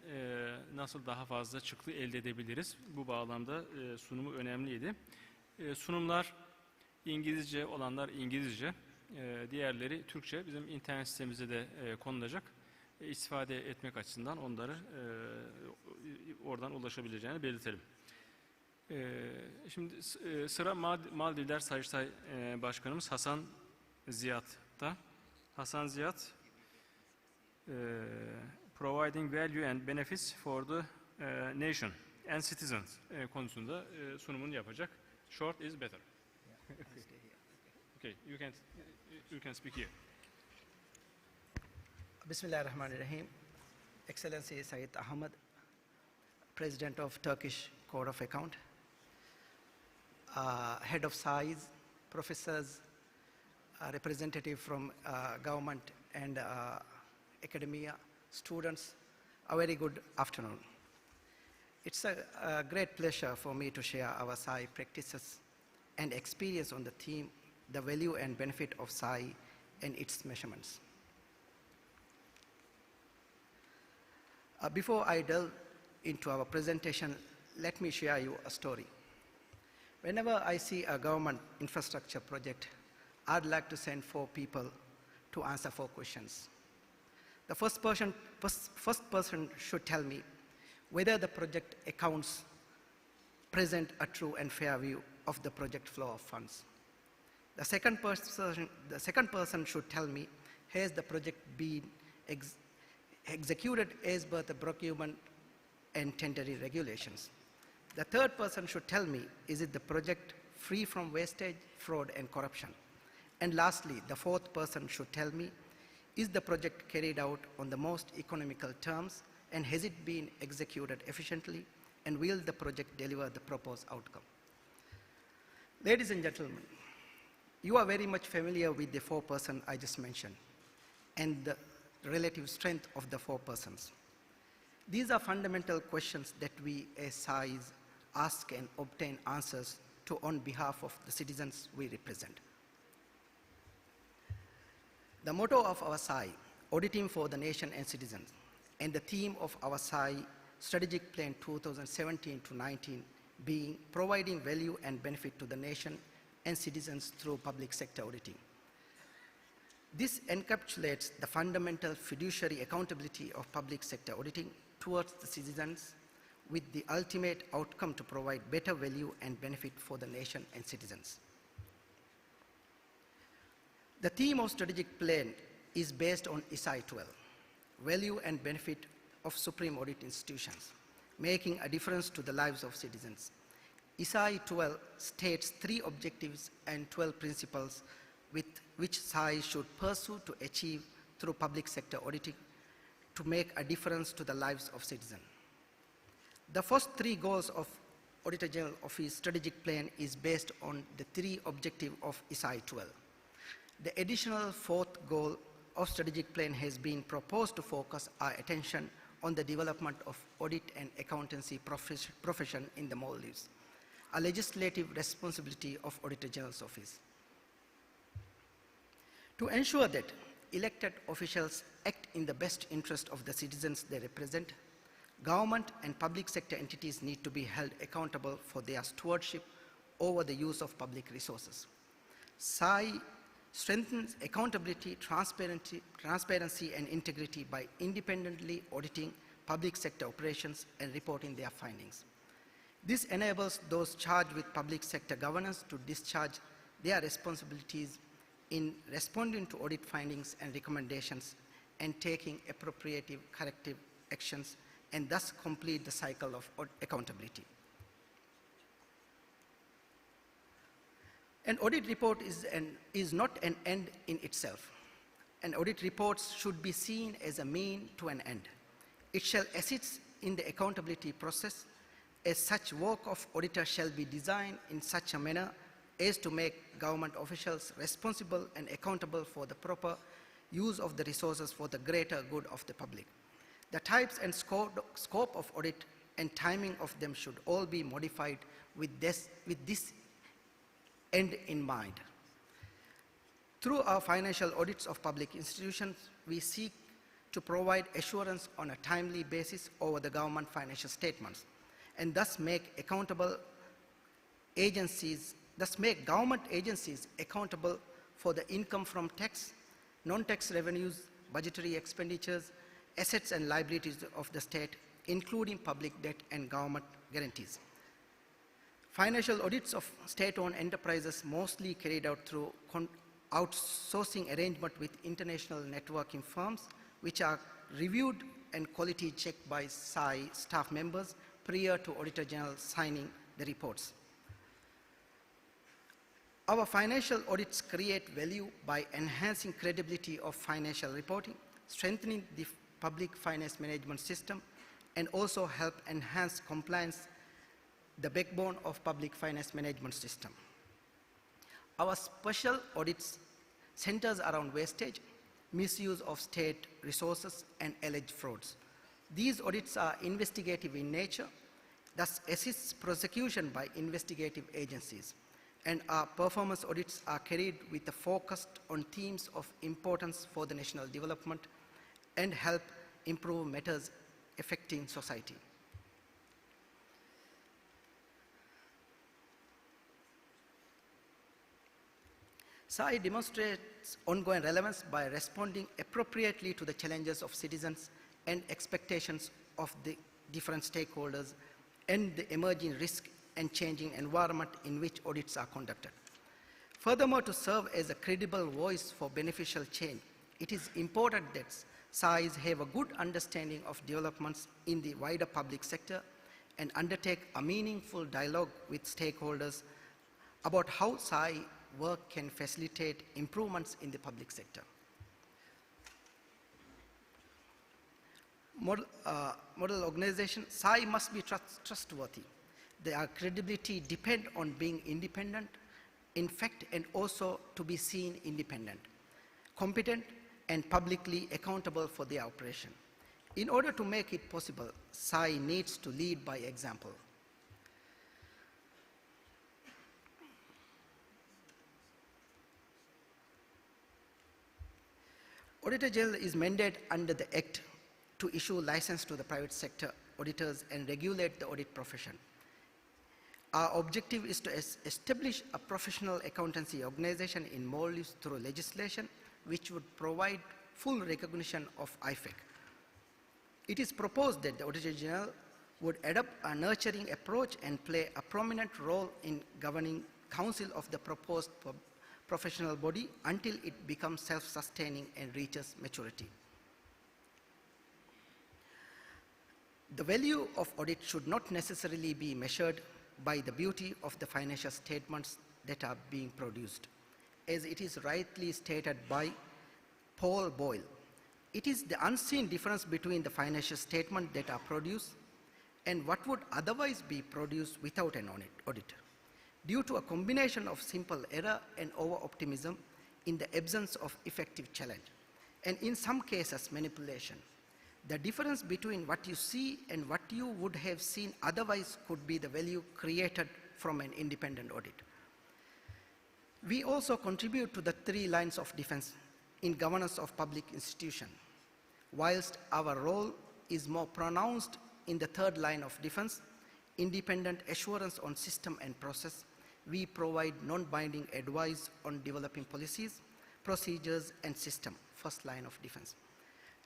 nasıl daha fazla çıktı elde edebiliriz? Bu bağlamda sunumu önemliydi. Sunumlar İngilizce olanlar İngilizce, diğerleri Türkçe. Bizim internet sitemizde de konulacak. İstifade etmek açısından onları oradan ulaşabileceğini belirtelim. Şimdi sıra Maldivler Sayıştay Başkanımız Hasan Ziyad'da. Hasan Ziyad, Providing Value and Benefits for the Nation and Citizens konusunda sunumunu yapacak. Short is better. Okay, you can speak here. Bismillahirrahmanirrahim. Excellency Seyit Ahmet, President of Turkish Court of Account, Head of SAIs, professors, representative from government and academia, students, a very good afternoon. It's a great pleasure for me to share our SAI practices and experience on the theme, the value and benefit of SAI and its measurements. Before I delve into our presentation, let me share you a story. Whenever I see a government infrastructure project, I'd like to send 4 people to answer 4 questions. The first person should tell me whether the project accounts present a true and fair view of the project flow of funds. The second person should tell me, has the project been executed as per the procurement and tendering regulations? The third person should tell me, is it the project free from wastage, fraud, and corruption? And lastly, the fourth person should tell me, is the project carried out on the most economical terms, and has it been executed efficiently, and will the project deliver the proposed outcome? Ladies and gentlemen, you are very much familiar with the 4 persons I just mentioned and the relative strength of the 4 persons. These are fundamental questions that we as SAIs ask and obtain answers to on behalf of the citizens we represent. The motto of our SAI, Auditing for the Nation and Citizens, and the theme of our SAI Strategic Plan 2017-19 being providing value and benefit to the nation and citizens through public sector auditing. This encapsulates the fundamental fiduciary accountability of public sector auditing towards the citizens with the ultimate outcome to provide better value and benefit for the nation and citizens. The theme of strategic plan is based on ISAI 12, value and benefit of supreme audit institutions, making a difference to the lives of citizens. ISAI 12 states 3 objectives and 12 principles with which SAI should pursue to achieve through public sector auditing to make a difference to the lives of citizens. The first 3 goals of Auditor General Office strategic plan is based on the 3 objectives of ISAI 12. The additional 4th goal of strategic plan has been proposed to focus our attention on the development of audit and accountancy profession in the Maldives, a legislative responsibility of Auditor General's Office. To ensure that elected officials act in the best interest of the citizens they represent, government and public sector entities need to be held accountable for their stewardship over the use of public resources. SAI strengthens accountability, transparency and integrity by independently auditing public sector operations and reporting their findings. This enables those charged with public sector governance to discharge their responsibilities in responding to audit findings and recommendations and taking appropriate corrective actions, and thus complete the cycle of accountability. An audit report is not an end in itself. An audit report should be seen as a mean to an end. It shall assist in the accountability process. As such, work of auditor shall be designed in such a manner as to make government officials responsible and accountable for the proper use of the resources for the greater good of the public. The types and scope of audit and timing of them should all be modified with this end in mind. Through our financial audits of public institutions, we seek to provide assurance on a timely basis over the government financial statements, and thus make government agencies accountable for the income from tax, non-tax revenues, budgetary expenditures, assets and liabilities of the state, including public debt and government guarantees. Financial audits of state-owned enterprises mostly carried out through outsourcing arrangement with international networking firms, which are reviewed and quality checked by SAI staff members prior to Auditor General signing the reports. Our financial audits create value by enhancing credibility of financial reporting, strengthening the public finance management system, and also help enhance compliance, the backbone of public finance management system. Our special audits centers around wastage, misuse of state resources, and alleged frauds. These audits are investigative in nature, thus assists prosecution by investigative agencies, and our performance audits are carried with a focus on themes of importance for the national development and help improve matters affecting society. SAI demonstrates ongoing relevance by responding appropriately to the challenges of citizens and expectations of the different stakeholders and the emerging risk and changing environment in which audits are conducted. Furthermore, to serve as a credible voice for beneficial change, it is important that SAIs have a good understanding of developments in the wider public sector and undertake a meaningful dialogue with stakeholders about how SAI work can facilitate improvements in the public sector. Model organization, SAI must be trustworthy. Their credibility depends on being independent, in fact, and also to be seen independent, competent, and publicly accountable for their operation. In order to make it possible, SAI needs to lead by example. Auditor General is mandated under the Act to issue license to the private sector auditors and regulate the audit profession. Our objective is to establish a professional accountancy organization in more use through legislation which would provide full recognition of IFAC. It is proposed that the Auditor General would adopt a nurturing approach and play a prominent role in governing council of the proposed professional body until it becomes self-sustaining and reaches maturity. The value of audit should not necessarily be measured by the beauty of the financial statements that are being produced. As it is rightly stated by Paul Boyle, it is the unseen difference between the financial statements that are produced and what would otherwise be produced without an audit, due to a combination of simple error and over-optimism in the absence of effective challenge, and in some cases manipulation. The difference between what you see and what you would have seen otherwise could be the value created from an independent audit. We also contribute to the 3 lines of defense in governance of public institutions. Whilst our role is more pronounced in the 3rd line of defense, independent assurance on system and process, we provide non-binding advice on developing policies, procedures, and system, 1st line of defense.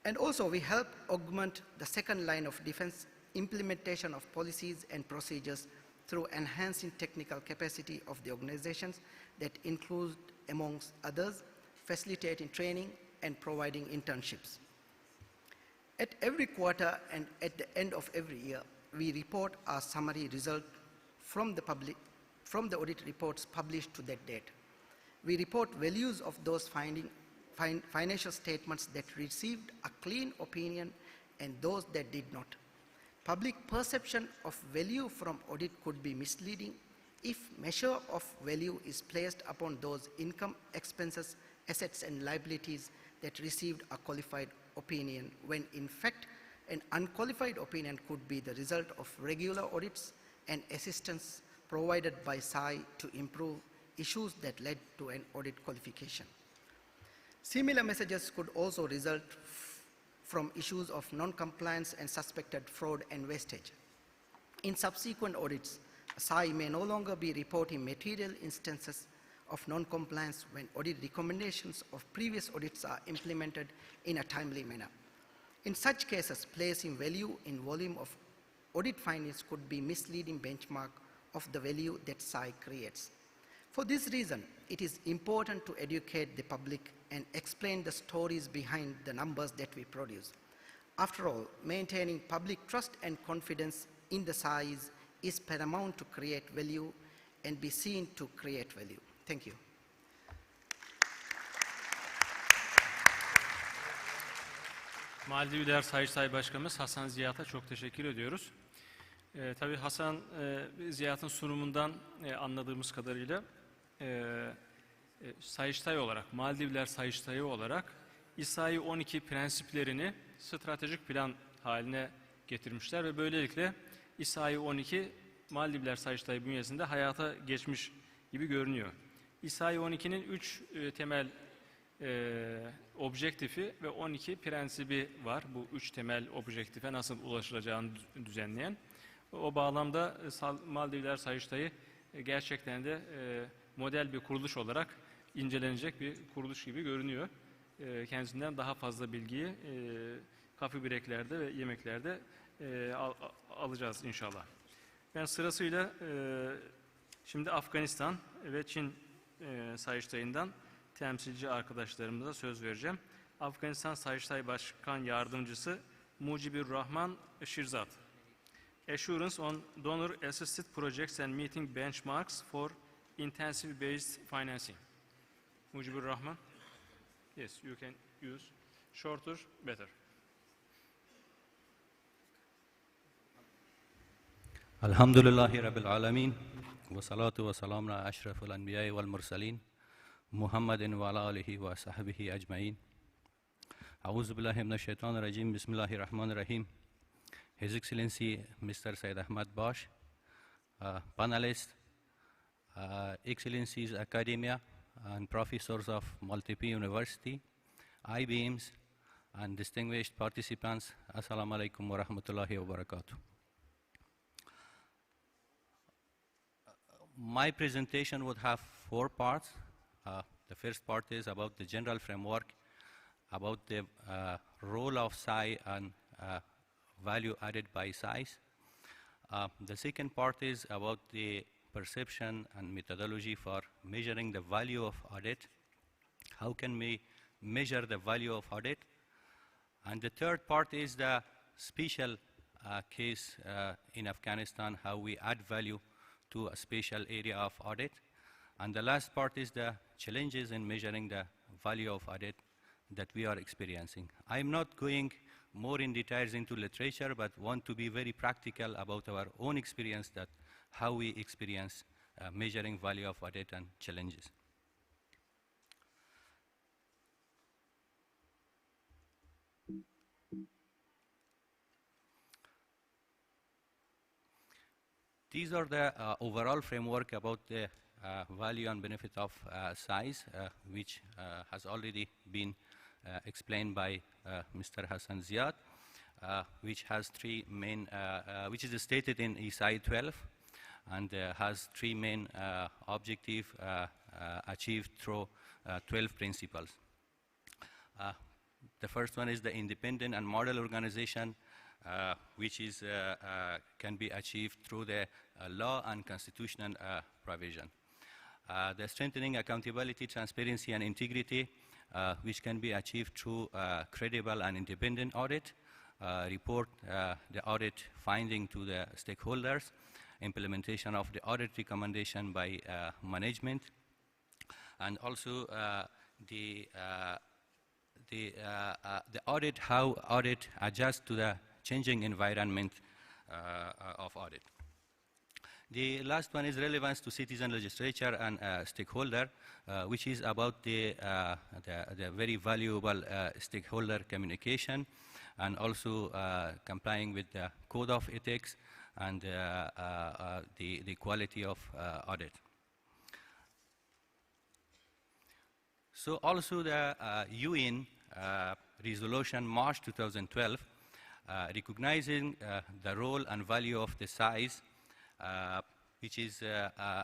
And also we help augment the 2nd line of defense, implementation of policies and procedures through enhancing technical capacity of the organizations that include, amongst others, facilitating training and providing internships. At every quarter and at the end of every year, we report our summary result from the audit reports published to that date. We report values of those financial statements that received a clean opinion and those that did not. Public perception of value from audit could be misleading if measure of value is placed upon those income, expenses, assets, and liabilities that received a qualified opinion, when in fact an unqualified opinion could be the result of regular audits and assistance provided by SAI to improve issues that led to an audit qualification. Similar messages could also result from issues of non-compliance and suspected fraud and wastage. In subsequent audits, SAI may no longer be reporting material instances of non-compliance when audit recommendations of previous audits are implemented in a timely manner. In such cases, placing value in volume of audit findings could be misleading benchmark of the value that SAI creates. For this reason, it is important to educate the public and explain the stories behind the numbers that we produce. After all, maintaining public trust and confidence in the SAI is paramount to create value and be seen to create value. Thank you. Maldivler Sayıştay Başkanımız Hasan Ziyat'a çok teşekkür ediyoruz. Tabii Hasan Ziyat'ın sunumundan anladığımız kadarıyla Sayıştay olarak, Maldivler Sayıştayı olarak İSAI 12 prensiplerini stratejik plan haline getirmişler ve böylelikle İSAI 12 Maldivler Sayıştayı bünyesinde hayata geçmiş gibi görünüyor. İSAI 12'nin 3 temel objektifi ve 12 prensibi var. Bu 3 temel objektife nasıl ulaşılacağını düzenleyen. O bağlamda Maldivler Sayıştayı gerçekten de model bir kuruluş olarak incelenecek bir kuruluş gibi görünüyor. Kendisinden daha fazla bilgiyi kafe breaklerde ve yemeklerde alacağız inşallah. Ben sırasıyla şimdi Afganistan ve Çin Sayıştayı'ndan temsilci arkadaşlarımıza söz vereceğim. Afganistan Sayıştay Başkan Yardımcısı Mucibur Rahman Shirzad. Assurance on Donor Assisted Projects and Meeting Benchmarks for Intensive Based Financing. Mucibur Rahman. Yes, you can use shorter, better. Elhamdülillahi Rabbil Alamin ve salatu ve selamun ala eşrefil enbiyai vel mursalin Muhammedin ve ala alihi ve sahbihi ecmain. Auzu billahi mineşşeytanirracim. Bismillahirrahmanirrahim. His Excellency Mr. Seyit Ahmet Bash, panelists, Excellencies Academia and Professors of Multiple University, IBMs and distinguished participants, Assalamu alaikum wa rahmatullahi wa barakatuh. My presentation would have 4 parts. The first part is about the general framework, about the role of SAI and value added by SAIs. The second part is about the perception and methodology for measuring the value of audit. How can we measure the value of audit? And the third part is the special case in Afghanistan, how we add value to a special area of audit. And the last part is the challenges in measuring the value of audit that we are experiencing. I'm not going more in details into literature, but want to be very practical about our own experience, that how we experience measuring value of audit and challenges. These are the overall framework about the value and benefit of SAIs, which has already been explained by Mr. Hassan Ziad, which has 3 main, which is stated in ESI 12, and has 3 main objectives achieved through 12 principles. The first one is the independent and model organization, which is can be achieved through the law and constitutional provision. The strengthening accountability, transparency, and integrity, which can be achieved through credible and independent audit, report the audit finding to the stakeholders, implementation of the audit recommendation by management, and also the audit, how audit adjusts to the changing environment of audit. The last one is relevance to citizen, legislature, and stakeholder, which is about the very valuable stakeholder communication, and also complying with the code of ethics and the quality of audit. So also the UN resolution March 2012 recognizing the role and value of the size, which is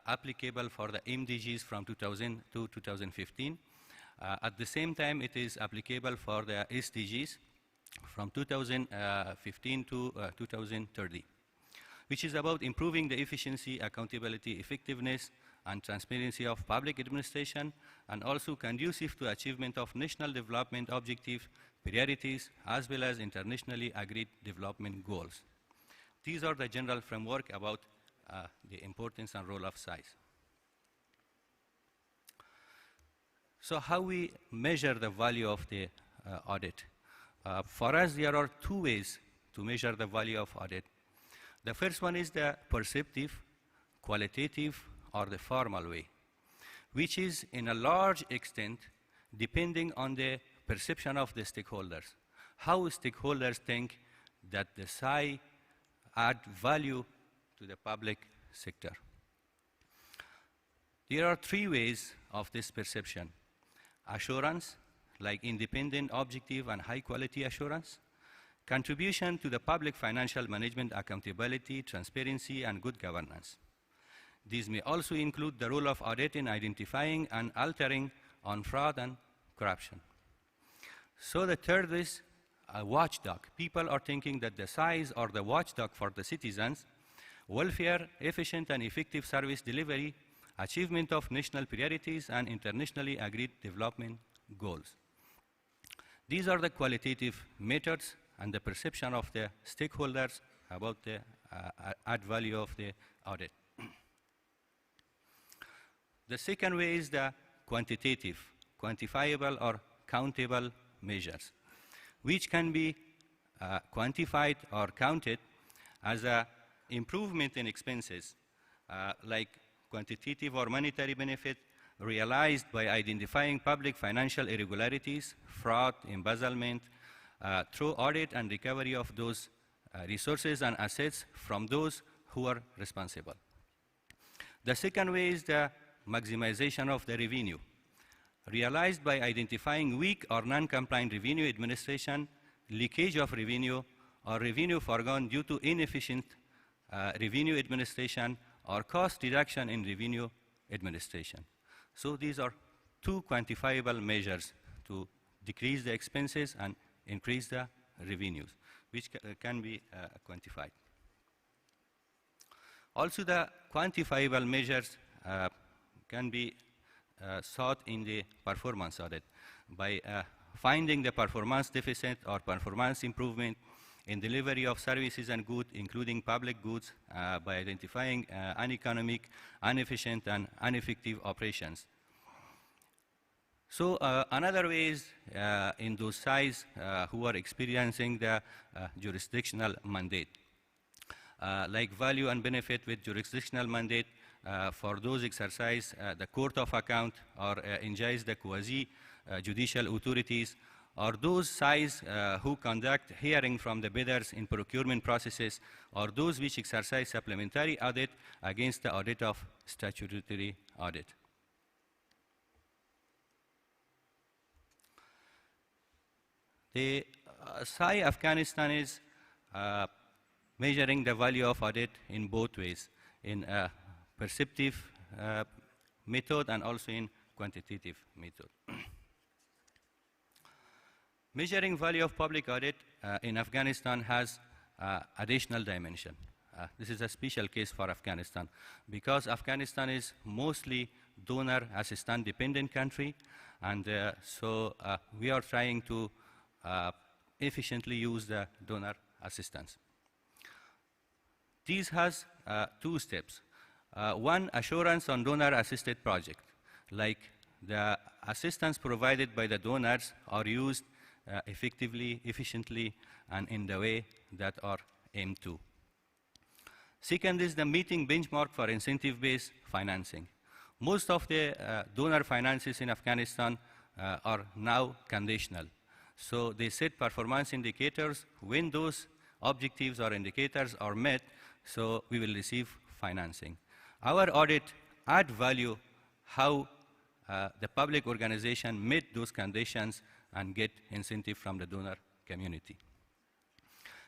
applicable for the MDGs from 2000 to 2015. At the same time, it is applicable for the SDGs from 2015 to 2030, which is about improving the efficiency, accountability, effectiveness, and transparency of public administration, and also conducive to achievement of national development objectives, priorities, as well as internationally agreed development goals. These are the general framework about the importance and role of size. So how we measure the value of the audit? For us, there are two ways to measure the value of audit. The first one is the perceptive, qualitative, or the formal way, which is in a large extent depending on the perception of the stakeholders. How stakeholders think that the SAI add value to the public sector. There are three ways of this perception. Assurance, like independent, objective, and high-quality assurance. Contribution to the public financial management, accountability, transparency, and good governance. These may also include the role of audit in identifying and altering on fraud and corruption. So the third is a watchdog. People are thinking that the size or the watchdog for the citizens, welfare, efficient and effective service delivery, achievement of national priorities, and internationally agreed development goals. These are the qualitative methods and the perception of the stakeholders about the add value of the audit. The second way is the quantitative, quantifiable or countable measures, which can be quantified or counted as an improvement in expenses, like quantitative or monetary benefit realized by identifying public financial irregularities, fraud, embezzlement, through audit and recovery of those resources and assets from those who are responsible. The second way is the maximization of the revenue, realized by identifying weak or non-compliant revenue administration, leakage of revenue, or revenue foregone due to inefficient revenue administration, or cost reduction in revenue administration. So these are two quantifiable measures to decrease the expenses and increase the revenues, which can be quantified. Also, the quantifiable measures can be sought in the performance audit by finding the performance deficit or performance improvement in delivery of services and goods, including public goods, by identifying uneconomic, inefficient, and ineffective operations. So another way is in those SAIs who are experiencing the jurisdictional mandate, like value and benefit with jurisdictional mandate. For those exercise the Court of Account or enjoys the quasi-judicial authorities, or those SAIs who conduct hearing from the bidders in procurement processes, or those which exercise supplementary audit against the audit of statutory audit. The SAI Afghanistan is measuring the value of audit in both ways, in perceptive method and also in quantitative method. Measuring value of public audit in Afghanistan has additional dimension. This is a special case for Afghanistan because Afghanistan is mostly donor assistance dependent country, and so we are trying to efficiently use the donor assistance. This has two steps. One, assurance on donor-assisted project, like the assistance provided by the donors are used effectively, efficiently, and in the way that are aimed to. Second is the meeting benchmark for incentive-based financing. Most of the donor finances in Afghanistan are now conditional. So they set performance indicators. When those objectives or indicators are met, so we will receive financing. Our audit add value how the public organization met those conditions and get incentive from the donor community.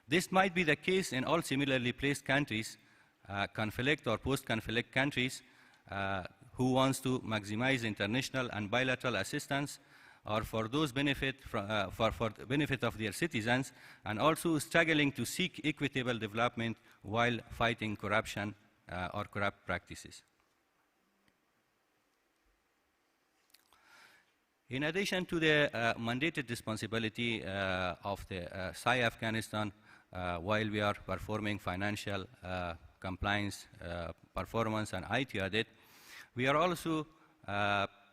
This might be the case in all similarly placed countries, conflict or post-conflict countries who wants to maximize international and bilateral assistance, or for those for the benefit of their citizens, and also struggling to seek equitable development while fighting corruption or corrupt practices. In addition to the mandated responsibility of the SAI Afghanistan, while we are performing financial compliance, performance, and IT audit, we are also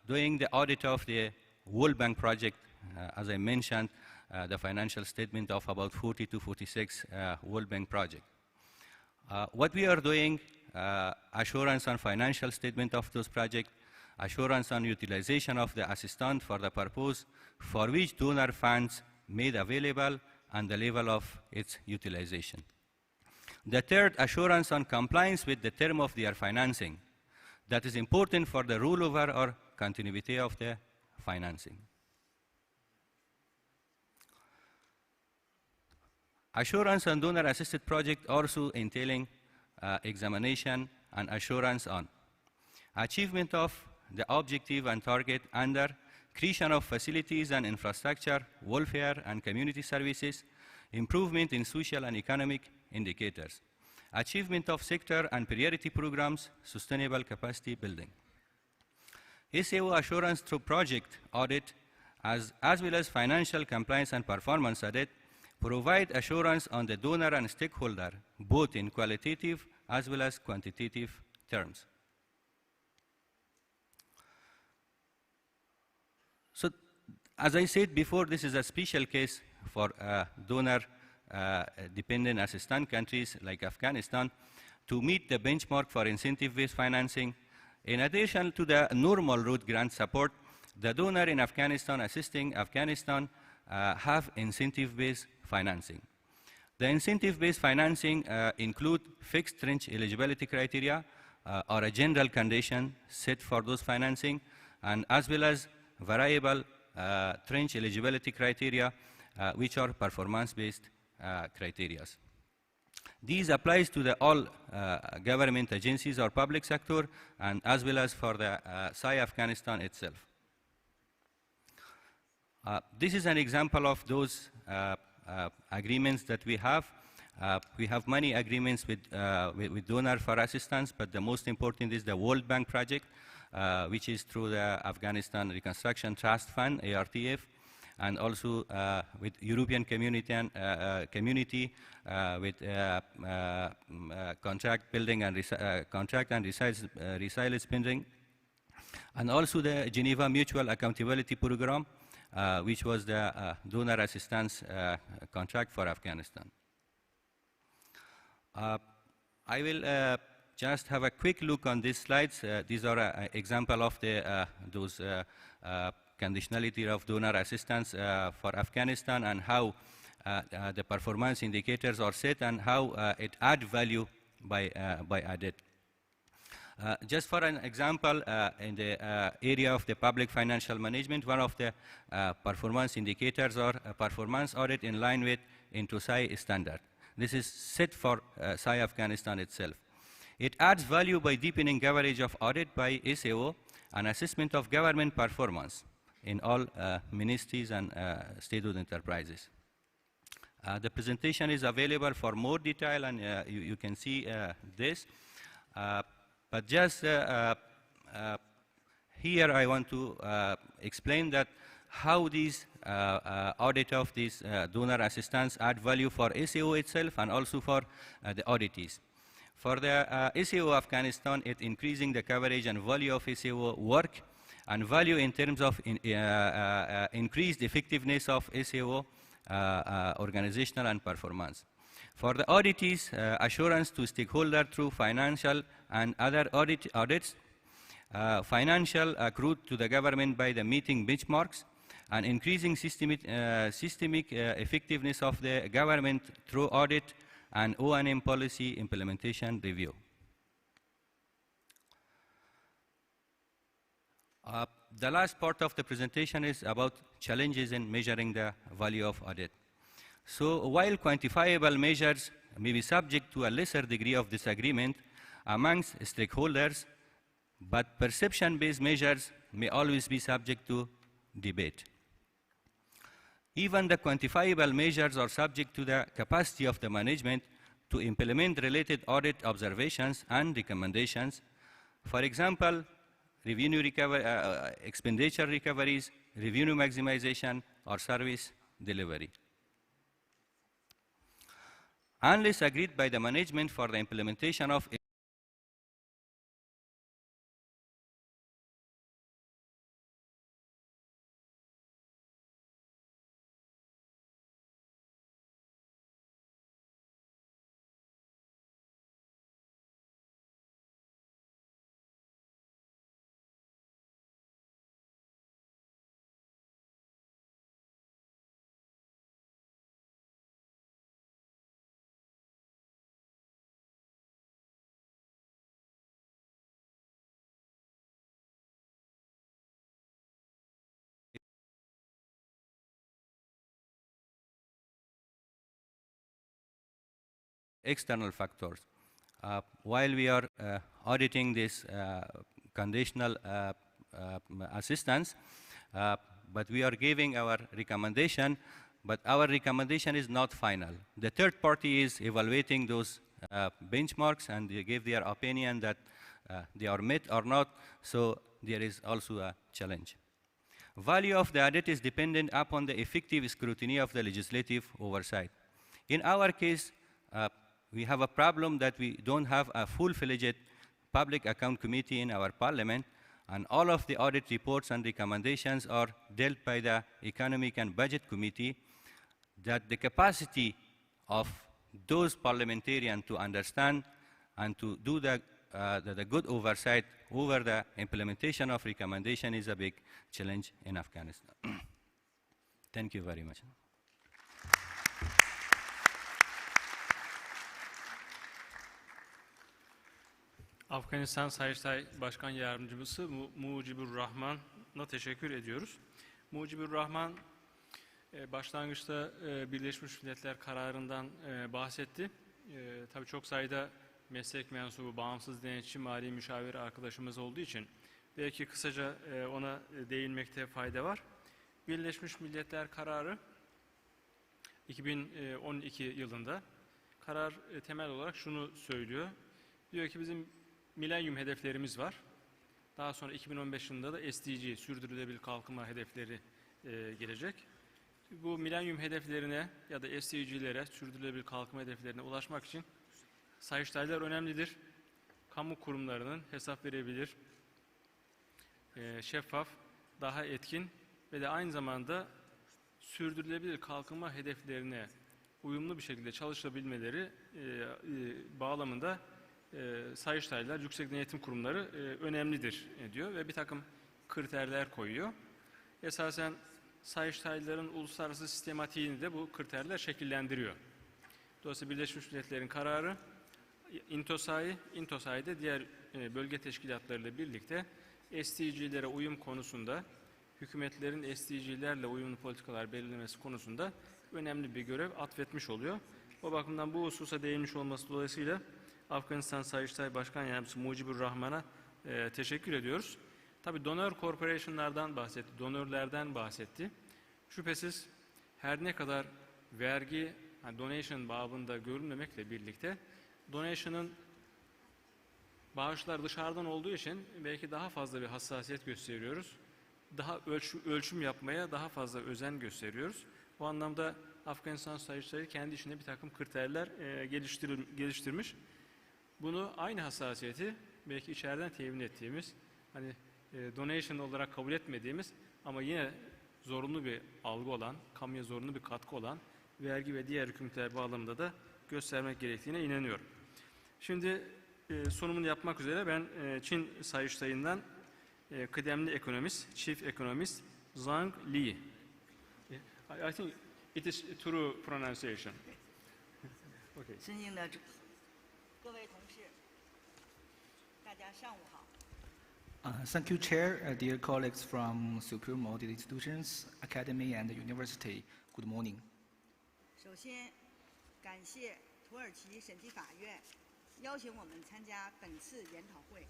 doing the audit of the World Bank project. As I mentioned, the financial statement of about 40 to 46 World Bank project. What we are doing, assurance on financial statement of those projects, assurance on utilization of the assistance for the purpose for which donor funds made available and the level of its utilization. The third, assurance on compliance with the term of their financing. That is important for the rollover or continuity of the financing. Assurance on donor-assisted project also entailing examination and assurance on achievement of the objective and target under creation of facilities and infrastructure, welfare and community services, improvement in social and economic indicators, achievement of sector and priority programs, sustainable capacity building. SAO assurance through project audit as well as financial compliance and performance audit provide assurance on the donor and stakeholder, both in qualitative as well as quantitative terms. So, as I said before, this is a special case for donor-dependent assistant countries like Afghanistan to meet the benchmark for incentive-based financing. In addition to the normal route grant support, the donor in Afghanistan assisting Afghanistan have incentive-based financing. The incentive-based financing include fixed tranche eligibility criteria or a general condition set for those financing, and as well as variable tranche eligibility criteria, which are performance-based criteria. These applies to all government agencies or public sector, and as well as for the SAI Afghanistan itself. This is an example of those agreements that we have. We have many agreements with donor for assistance, but the most important is the World Bank project, which is through the Afghanistan Reconstruction Trust Fund, ARTF, and also with European community with contract building and contract and resilience building, and also the Geneva Mutual Accountability Program, which was the donor assistance contract for Afghanistan. I will just have a quick look on these slides. These are an example of those conditionality of donor assistance for Afghanistan, and how the performance indicators are set, and how it adds value by audit. Just for an example, in the area of the public financial management, one of the performance indicators are a performance audit in line with into SAI standard. This is set for SAI Afghanistan itself. It adds value by deepening coverage of audit by SAO and assessment of government performance in all ministries and state-owned enterprises. The presentation is available for more detail, and you can see this. But just here I want to explain that how these audit of these donor assistance add value for SAO itself and also for the auditees. For the SAO Afghanistan, it increasing the coverage and value of SAO work, and value in terms of increased effectiveness of SAO organizational and performance. For the auditees, assurance to stakeholder through financial and other audits, financial accrued to the government by the meeting benchmarks, and increasing systemic effectiveness of the government through audit and O&M policy implementation review. The last part of the presentation is about challenges in measuring the value of audit. So while quantifiable measures may be subject to a lesser degree of disagreement amongst stakeholders, but perception-based measures may always be subject to debate. Even the quantifiable measures are subject to the capacity of the management to implement related audit observations and recommendations. For example, revenue expenditure recoveries, revenue maximization, or service delivery. Unless agreed by the management for the implementation of external factors. While we are auditing this conditional assistance, but we are giving our recommendation, but our recommendation is not final. The third party is evaluating those benchmarks, and they give their opinion that they are met or not, so there is also a challenge. Value of the audit is dependent upon the effective scrutiny of the legislative oversight. In our case, we have a problem that we don't have a full-fledged public account committee in our parliament, and all of the audit reports and recommendations are dealt by the Economic and Budget Committee, that the capacity of those parliamentarians to understand and to do the good oversight over the implementation of recommendation is a big challenge in Afghanistan. Thank you very much. Afganistan Sayıştay Başkan Yardımcısı Mucibur Rahman'a teşekkür ediyoruz. Mucibur Rahman başlangıçta Birleşmiş Milletler kararından bahsetti. Tabii çok sayıda meslek mensubu, bağımsız denetçi, mali müşavir arkadaşımız olduğu için belki kısaca ona değinmekte fayda var. Birleşmiş Milletler kararı 2012 yılında karar temel olarak şunu söylüyor. Diyor ki bizim milenyum hedeflerimiz var. Daha sonra 2015 yılında da SDG, sürdürülebilir kalkınma hedefleri gelecek. Bu milenyum hedeflerine ya da SDG'lere, sürdürülebilir kalkınma hedeflerine ulaşmak için Sayıştaylar önemlidir. Kamu kurumlarının hesap verebilir, şeffaf, daha etkin ve de aynı zamanda sürdürülebilir kalkınma hedeflerine uyumlu bir şekilde çalışabilmeleri bağlamında Sayıştaylar, yüksek denetim kurumları önemlidir diyor ve bir takım kriterler koyuyor. Esasen Sayıştayların uluslararası sistematiğini de bu kriterler şekillendiriyor. Dolayısıyla Birleşmiş Milletler'in kararı, İntosai'de diğer bölge teşkilatlarıyla birlikte SDG'lere uyum konusunda, hükümetlerin SDG'lerle uyumlu politikalar belirlemesi konusunda önemli bir görev atfetmiş oluyor. O bakımdan bu hususa değinmiş olması dolayısıyla Afganistan Sayıştay Başkan Yardımcısı Mucibur Rahman'a teşekkür ediyoruz. Tabii donör corporation'lardan bahsetti, donörlerden bahsetti. Şüphesiz her ne kadar vergi, donation babında görünmemekle birlikte donation'ın bağışlar dışarıdan olduğu için belki daha fazla bir hassasiyet gösteriyoruz. Daha ölçüm yapmaya daha fazla özen gösteriyoruz. Bu anlamda Afganistan Sayıştayı kendi içinde bir takım kriterler geliştirmiş. Bunu aynı hassasiyeti belki içeriden temin ettiğimiz, hani donation olarak kabul etmediğimiz ama yine zorunlu bir algı olan, kamuya zorunlu bir katkı olan vergi ve diğer hükümler bağlamında da göstermek gerektiğine inanıyorum. Şimdi sunumunu yapmak üzere ben Çin Sayıştay'ından kıdemli ekonomist, Chief Economist Zhang Li. I think it is true pronunciation. Okay. 尊敬的各位同事，大家上午好。 Thank you, Chair. Dear colleagues from Supreme Audit Institutions, Academy and University, good morning. 首先，感谢土耳其审计法院邀请我们参加本次研讨会。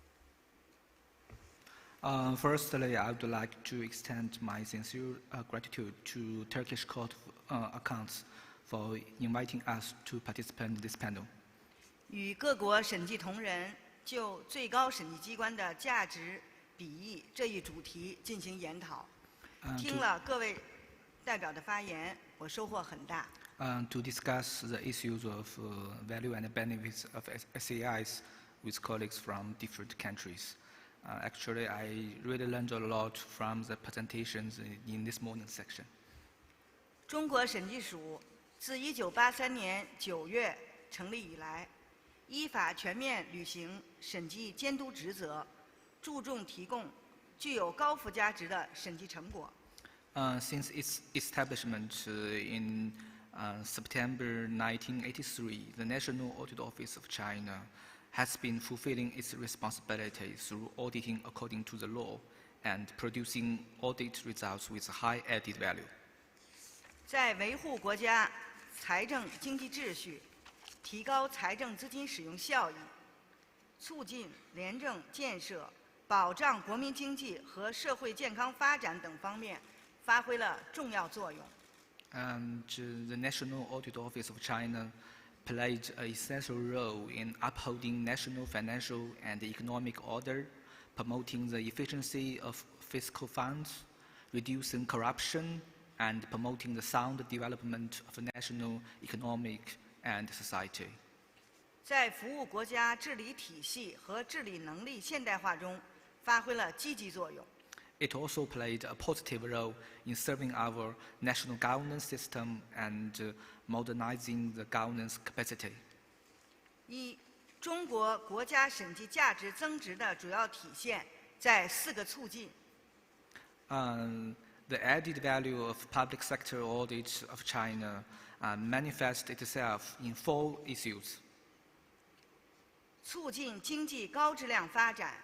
Firstly, I would like to extend my sincere gratitude to Turkish Court of Accounts for inviting us to participate in this panel. 与各国审计同仁就最高审计机关的价值比翼这一主题进行研讨，听了各位代表的发言，我收获很大。 To discuss the issues of value and benefits of SAIs with colleagues from different countries. Actually, I really learned a lot from the presentations in this morning's section. 中国审计署自1983年9月成立以来，依法全面履行审计监督职责，注重提供具有高附加值的审计成果。 Since its establishment in September 1983, the National Audit Office of China has been fulfilling its responsibility through auditing according to the law and producing audit results with high added value. 在维护国家财政经济秩序、提高财政资金使用效益、促进廉政建设、保障国民经济和社会健康发展等方面发挥了重要作用。 And the National Audit Office of China played an essential role in upholding national financial and economic order, promoting the efficiency of fiscal funds, reducing corruption, and promoting the sound development of national economic and society. 在服务国家治理体系和治理能力现代化中发挥了积极作用。 It also played a positive role in serving our national governance system and modernizing the governance capacity. 一，中国国家审计价值增值的主要体现在4个促进。 The added value of public sector audits of China manifests itself in 4 issues. 促进经济高质量发展，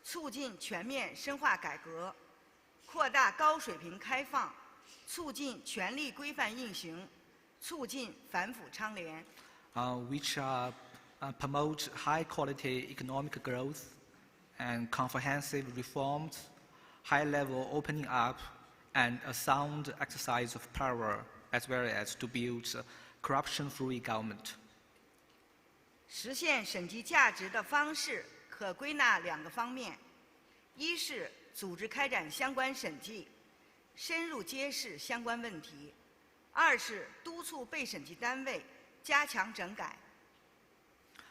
促进全面深化改革，扩大高水平开放，促进权力规范运行，促进反腐倡廉。 Which promote high-quality economic growth and comprehensive reforms, high-level opening up, and a sound exercise of power, as well as to build a corruption-free government. 实现审计价值的方式可归纳2个方面：一是组织开展相关审计，深入揭示相关问题；二是督促被审计单位加强整改。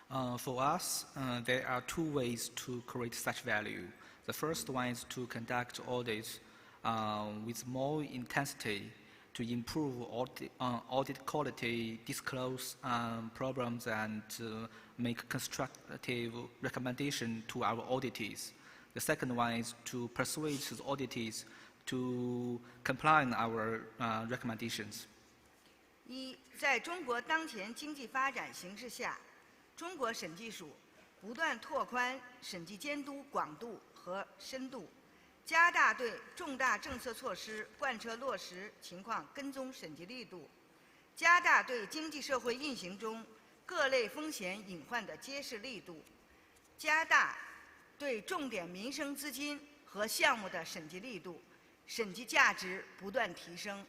For us, there are 2 ways to create such value. The first one is to conduct audits with more intensity to improve audit quality, disclose problems, and make constructive recommendations to our auditees. The second one is to persuade the auditees to comply with our recommendations. 一，在中国当前经济发展形势下，中国审计署不断拓宽审计监督广度和深度，加大对重大政策措施贯彻落实情况跟踪审计力度，加大对经济社会运行中各类风险隐患的揭示力度，加大对重点民生资金和项目的审计力度，审计价值不断提升。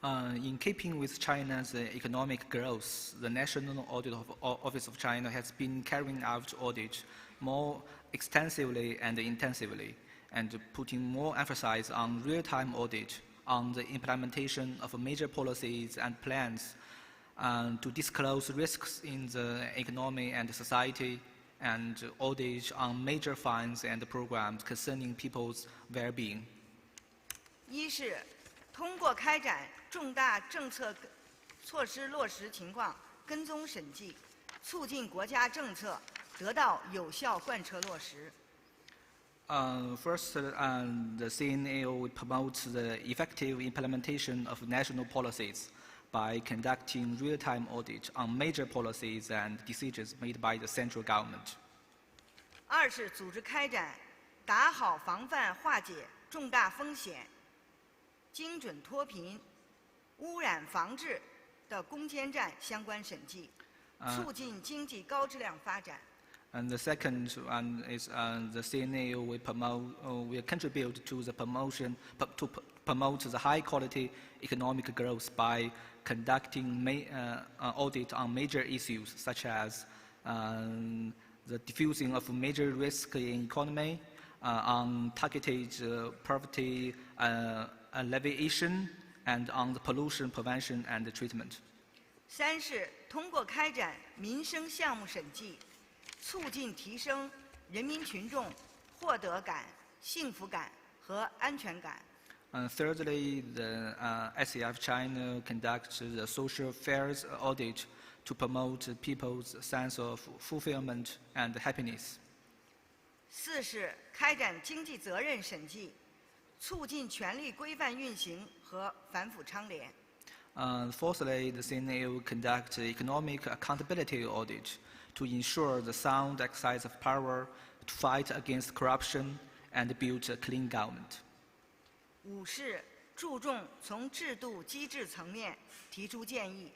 In keeping with China's economic growth, the National Audit Office of China has been carrying out audits more extensively and intensively, and putting more emphasis on real-time audit, on the implementation of major policies and plans, to disclose risks in the economy and society, and audit on major funds and programs concerning people's well-being. 一是通过开展重大政策措施落实情况跟踪审计，促进国家政策得到有效贯彻落实。First, the CNAO will promote the effective implementation of national policies by conducting real-time audit on major policies and decisions made by the central government. 二是组织开展打好防范化解重大风险、精准脱贫、污染防治的攻坚战相关审计，促进经济高质量发展。And the second one is the CNAO will contribute to the promote the high-quality economic growth by conducting audit on major issues such as the diffusing of major risk in economy, on targeted poverty alleviation, and on the pollution prevention and treatment. 三是通过开展民生项目审计，促进提升人民群众获得感、幸福感和安全感。Thirdly, the SAF China conducts the social affairs audit to promote people's sense of fulfillment and happiness. 四是开展经济责任审计，促进权力规范运行和反腐倡廉。Fourthly, the CNAO conducts economic accountability audit to ensure the sound exercise of power to fight against corruption and build a clean government. 五是注重从制度机制层面提出建议，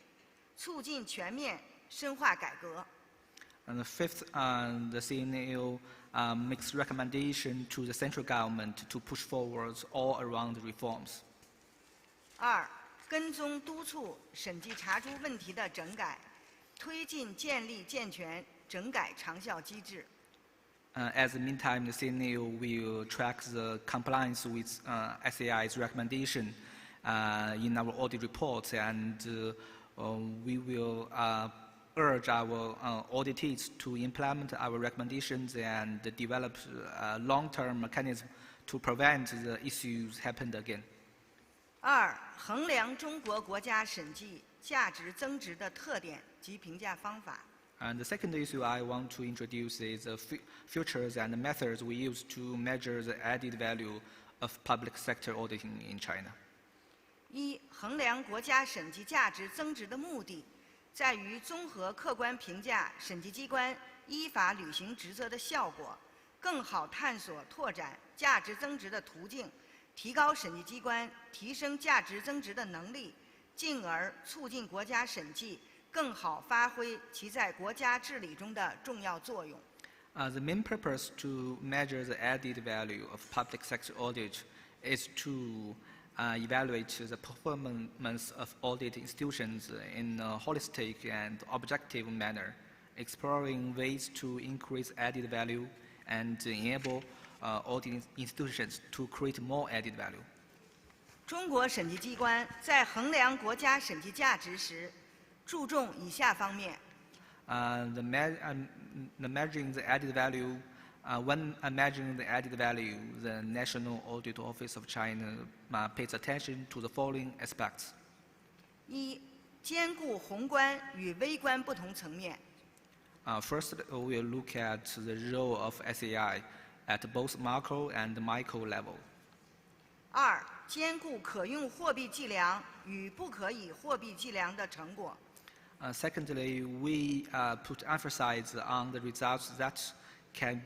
促进全面深化改革。And the fifth, the CNAO makes recommendation to the central government to push forward all-around reforms. 二，跟踪督促审计查出问题的整改，推进建立健全整改长效机制。At the meantime, the CNAO will track the compliance with SAI's recommendation in our audit reports, and we will urge our auditees to implement our recommendations and develop a long-term mechanism to prevent the issues happened again. 二，衡量中国国家审计价值增值的特点及评价方法。And the second issue I want to introduce is the features and the methods we use to measure the added value of public sector auditing in China. 一，衡量国家审计价值增值的目的，在于综合客观评价审计机关依法履行职责的效果，更好探索拓展价值增值的途径，提高审计机关提升价值增值的能力，进而促进国家审计更好发挥其在国家治理中的重要作用。The main purpose to measure the added value of public sector audit is to evaluate the performance of audit institutions in a holistic and objective manner, exploring ways to increase added value and enable audit institutions to create more added value. 中国审计机关在衡量国家审计价值时，注重以下方面。The measuring the added value, when measuring the added value, the National Audit Office of China pays attention to the following aspects. 一，兼顾宏观与微观不同层面。First, we'll look at the role of SAI at both macro and micro level. 二，兼顾可用货币计量与不可以货币计量的成果。Secondly, we put emphasis on the results that can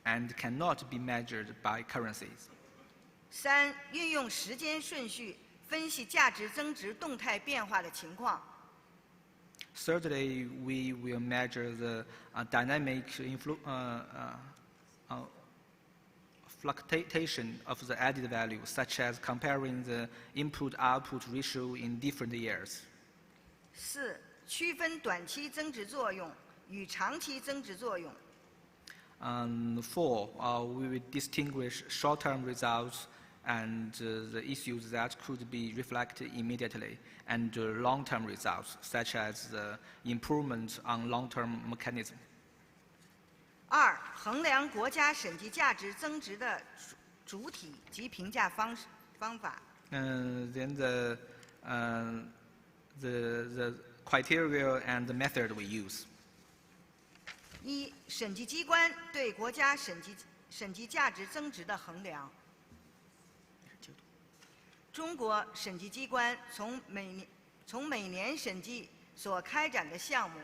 and cannot be measured by currencies. 三，运用时间顺序分析价值增值动态变化的情况。Thirdly, we will measure the dynamic fluctuation of the added value, such as comparing the input-output ratio in different years. 四，区分短期增值作用与长期增值作用。Four, we will distinguish short-term results and the issues that could be reflected immediately, and long-term results, such as the improvement on long-term mechanism. 二，衡量国家审计价值增值的主体及评价方法。Then the criteria and the method we use. 一、审计机关对国家审计价值增值的衡量。中国审计机关从每年审计所开展的项目、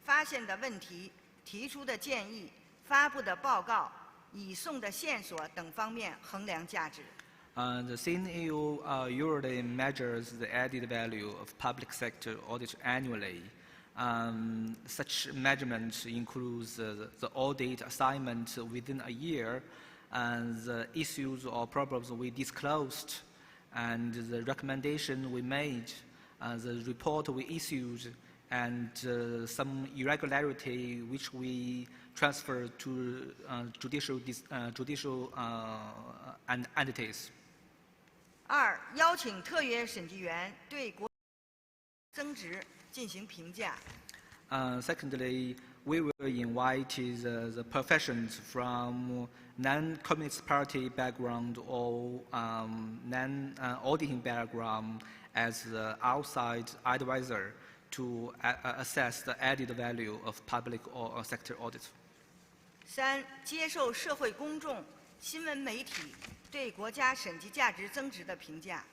发现的问题、提出的建议、发布的报告、已送的线索等方面衡量价值。The CNAO usually measures the added value of public sector audit annually. Such measurement includes the audit assignment within a year, and the issues or problems we disclosed, and the recommendation we made, the report we issued, and some irregularity which we transferred to judicial entities. 二、邀请特约审计员对国增值进行评价。Secondly, we will invite the professions from non-communist party background or non-auditing background as the outside advisor to assess the added value of public or sector audit. 三、接受社会公众、新闻媒体对国家审计价值增值的评价。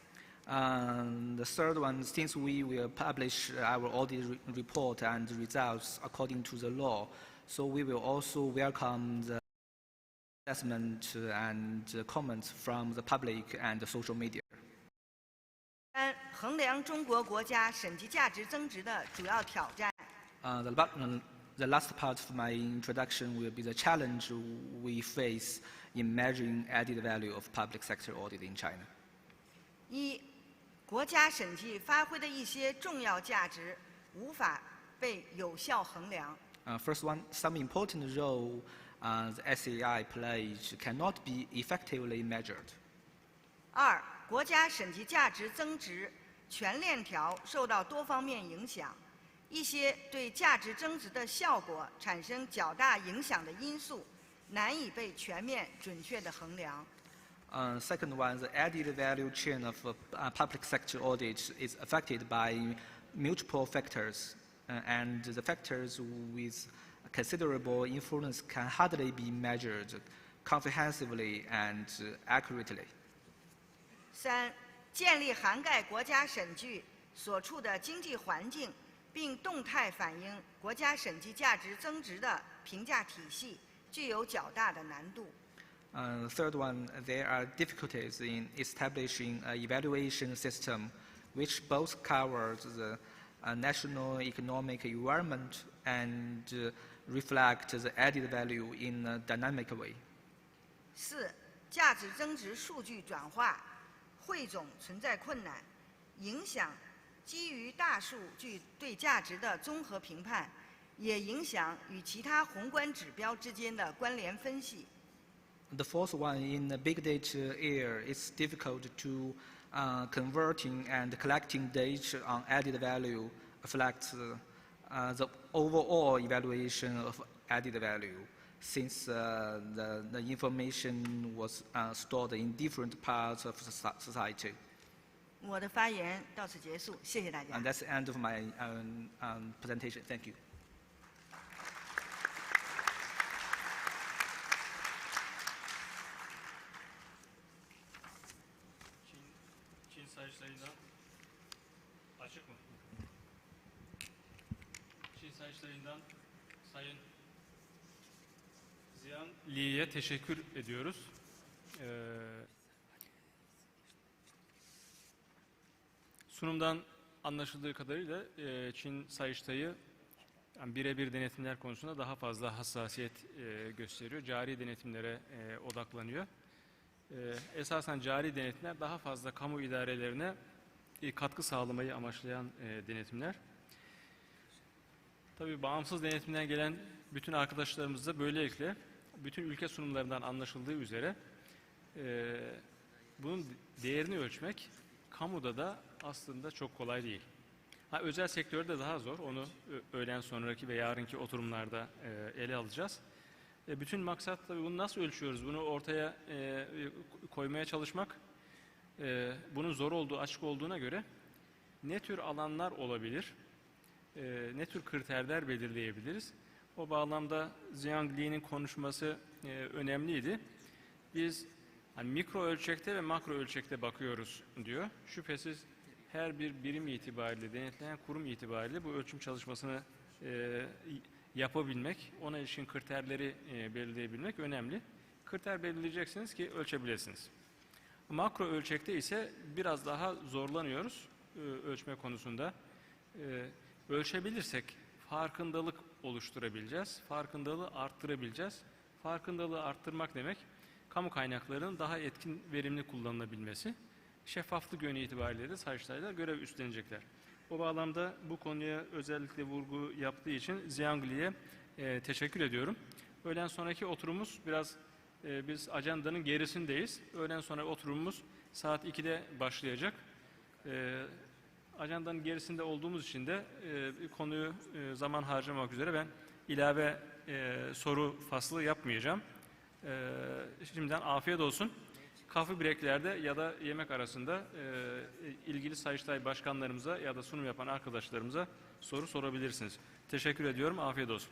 The third one, since we will publish our audit report and results according to the law, so we will also welcome the assessment and comments from the public and the social media. 三、衡量中国国家审计价值增值的主要挑战。The last part of my introduction will be the challenge we face in measuring added value of public sector audit in China. 一、国家审计发挥的一些重要价值无法被有效衡量。First one, some important role the SAI plays cannot be effectively measured. 二、国家审计价值增值全链条受到多方面影响，一些对价值增值的效果产生较大影响的因素难以被全面准确地衡量。Second one, the added value chain of public sector audit is affected by multiple factors, and the factors with considerable influence can hardly be measured comprehensively and accurately. 三、建立涵盖国家审计所处的经济环境，并动态反映国家审计价值增值的评价体系，具有较大的难度。Third one, there are difficulties in establishing an evaluation system which both covers the national economic environment and reflect the added value in a dynamic way. 四、价值增值数据转化汇总存在困难，影响基于大数据对价值的综合评判，也影响与其他宏观指标之间的关联分析。The fourth one, in the big data era, it's difficult to converting and collecting data on added value reflects the overall evaluation of added value, since the information was stored in different parts of society. 我的发言到此结束，谢谢大家。And that's the end of my presentation. Thank you. 请Sayıştay'dan açık mı? Çin Sayıştay'dan Sayın Ziyan Li'ye teşekkür ediyoruz. Sunumdan anlaşıldığı kadarıyla Çin Sayıştay'ı yani birebir denetimler konusunda daha fazla hassasiyet gösteriyor. Cari denetimlere odaklanıyor. Esasen cari denetimler daha fazla kamu idarelerine katkı sağlamayı amaçlayan denetimler. Tabii bağımsız denetimden gelen bütün arkadaşlarımız da böylelikle bütün ülke sunumlarından anlaşıldığı üzere bunun değerini ölçmek kamuda da aslında çok kolay değil. Özel sektörde daha zor. Onu öğlen sonraki ve yarınki oturumlarda ele alacağız. Bütün maksat tabii bunu nasıl ölçüyoruz? Bunu ortaya koymaya çalışmak. Bunun zor olduğu, açık olduğuna göre ne tür alanlar olabilir? ne tür kriterler belirleyebiliriz? O bağlamda Zhang Li'nin konuşması önemliydi. Biz hani mikro ölçekte ve makro ölçekte bakıyoruz diyor. Şüphesiz her bir birim itibariyle, denetleyen kurum itibariyle bu ölçüm çalışmasını yapabilmek, ona ilişkin kriterleri belirleyebilmek önemli. Kriter belirleyeceksiniz ki ölçebilirsiniz. Makro ölçekte ise biraz daha zorlanıyoruz ölçme konusunda. Ölçebilirsek farkındalık oluşturabileceğiz, farkındalığı arttırabileceğiz. Farkındalığı arttırmak demek, kamu kaynaklarının daha etkin, verimli kullanılabilmesi. Şeffaflık yönü itibariyle de Sayıştay'da görev üstlenecekler. O bağlamda bu konuya özellikle vurgu yaptığı için Zhang Li'ye teşekkür ediyorum. Öğlen sonraki oturumumuz biraz, biz ajandanın gerisindeyiz. Öğlen sonra oturumumuz saat 2'de başlayacak. Ajandanın gerisinde olduğumuz için de konuyu zaman harcamak üzere ben ilave soru faslı yapmayacağım. Şimdiden afiyet olsun. Kahve breaklerde ya da yemek arasında ilgili Sayıştay başkanlarımıza ya da sunum yapan arkadaşlarımıza soru sorabilirsiniz. Teşekkür ediyorum. Afiyet olsun.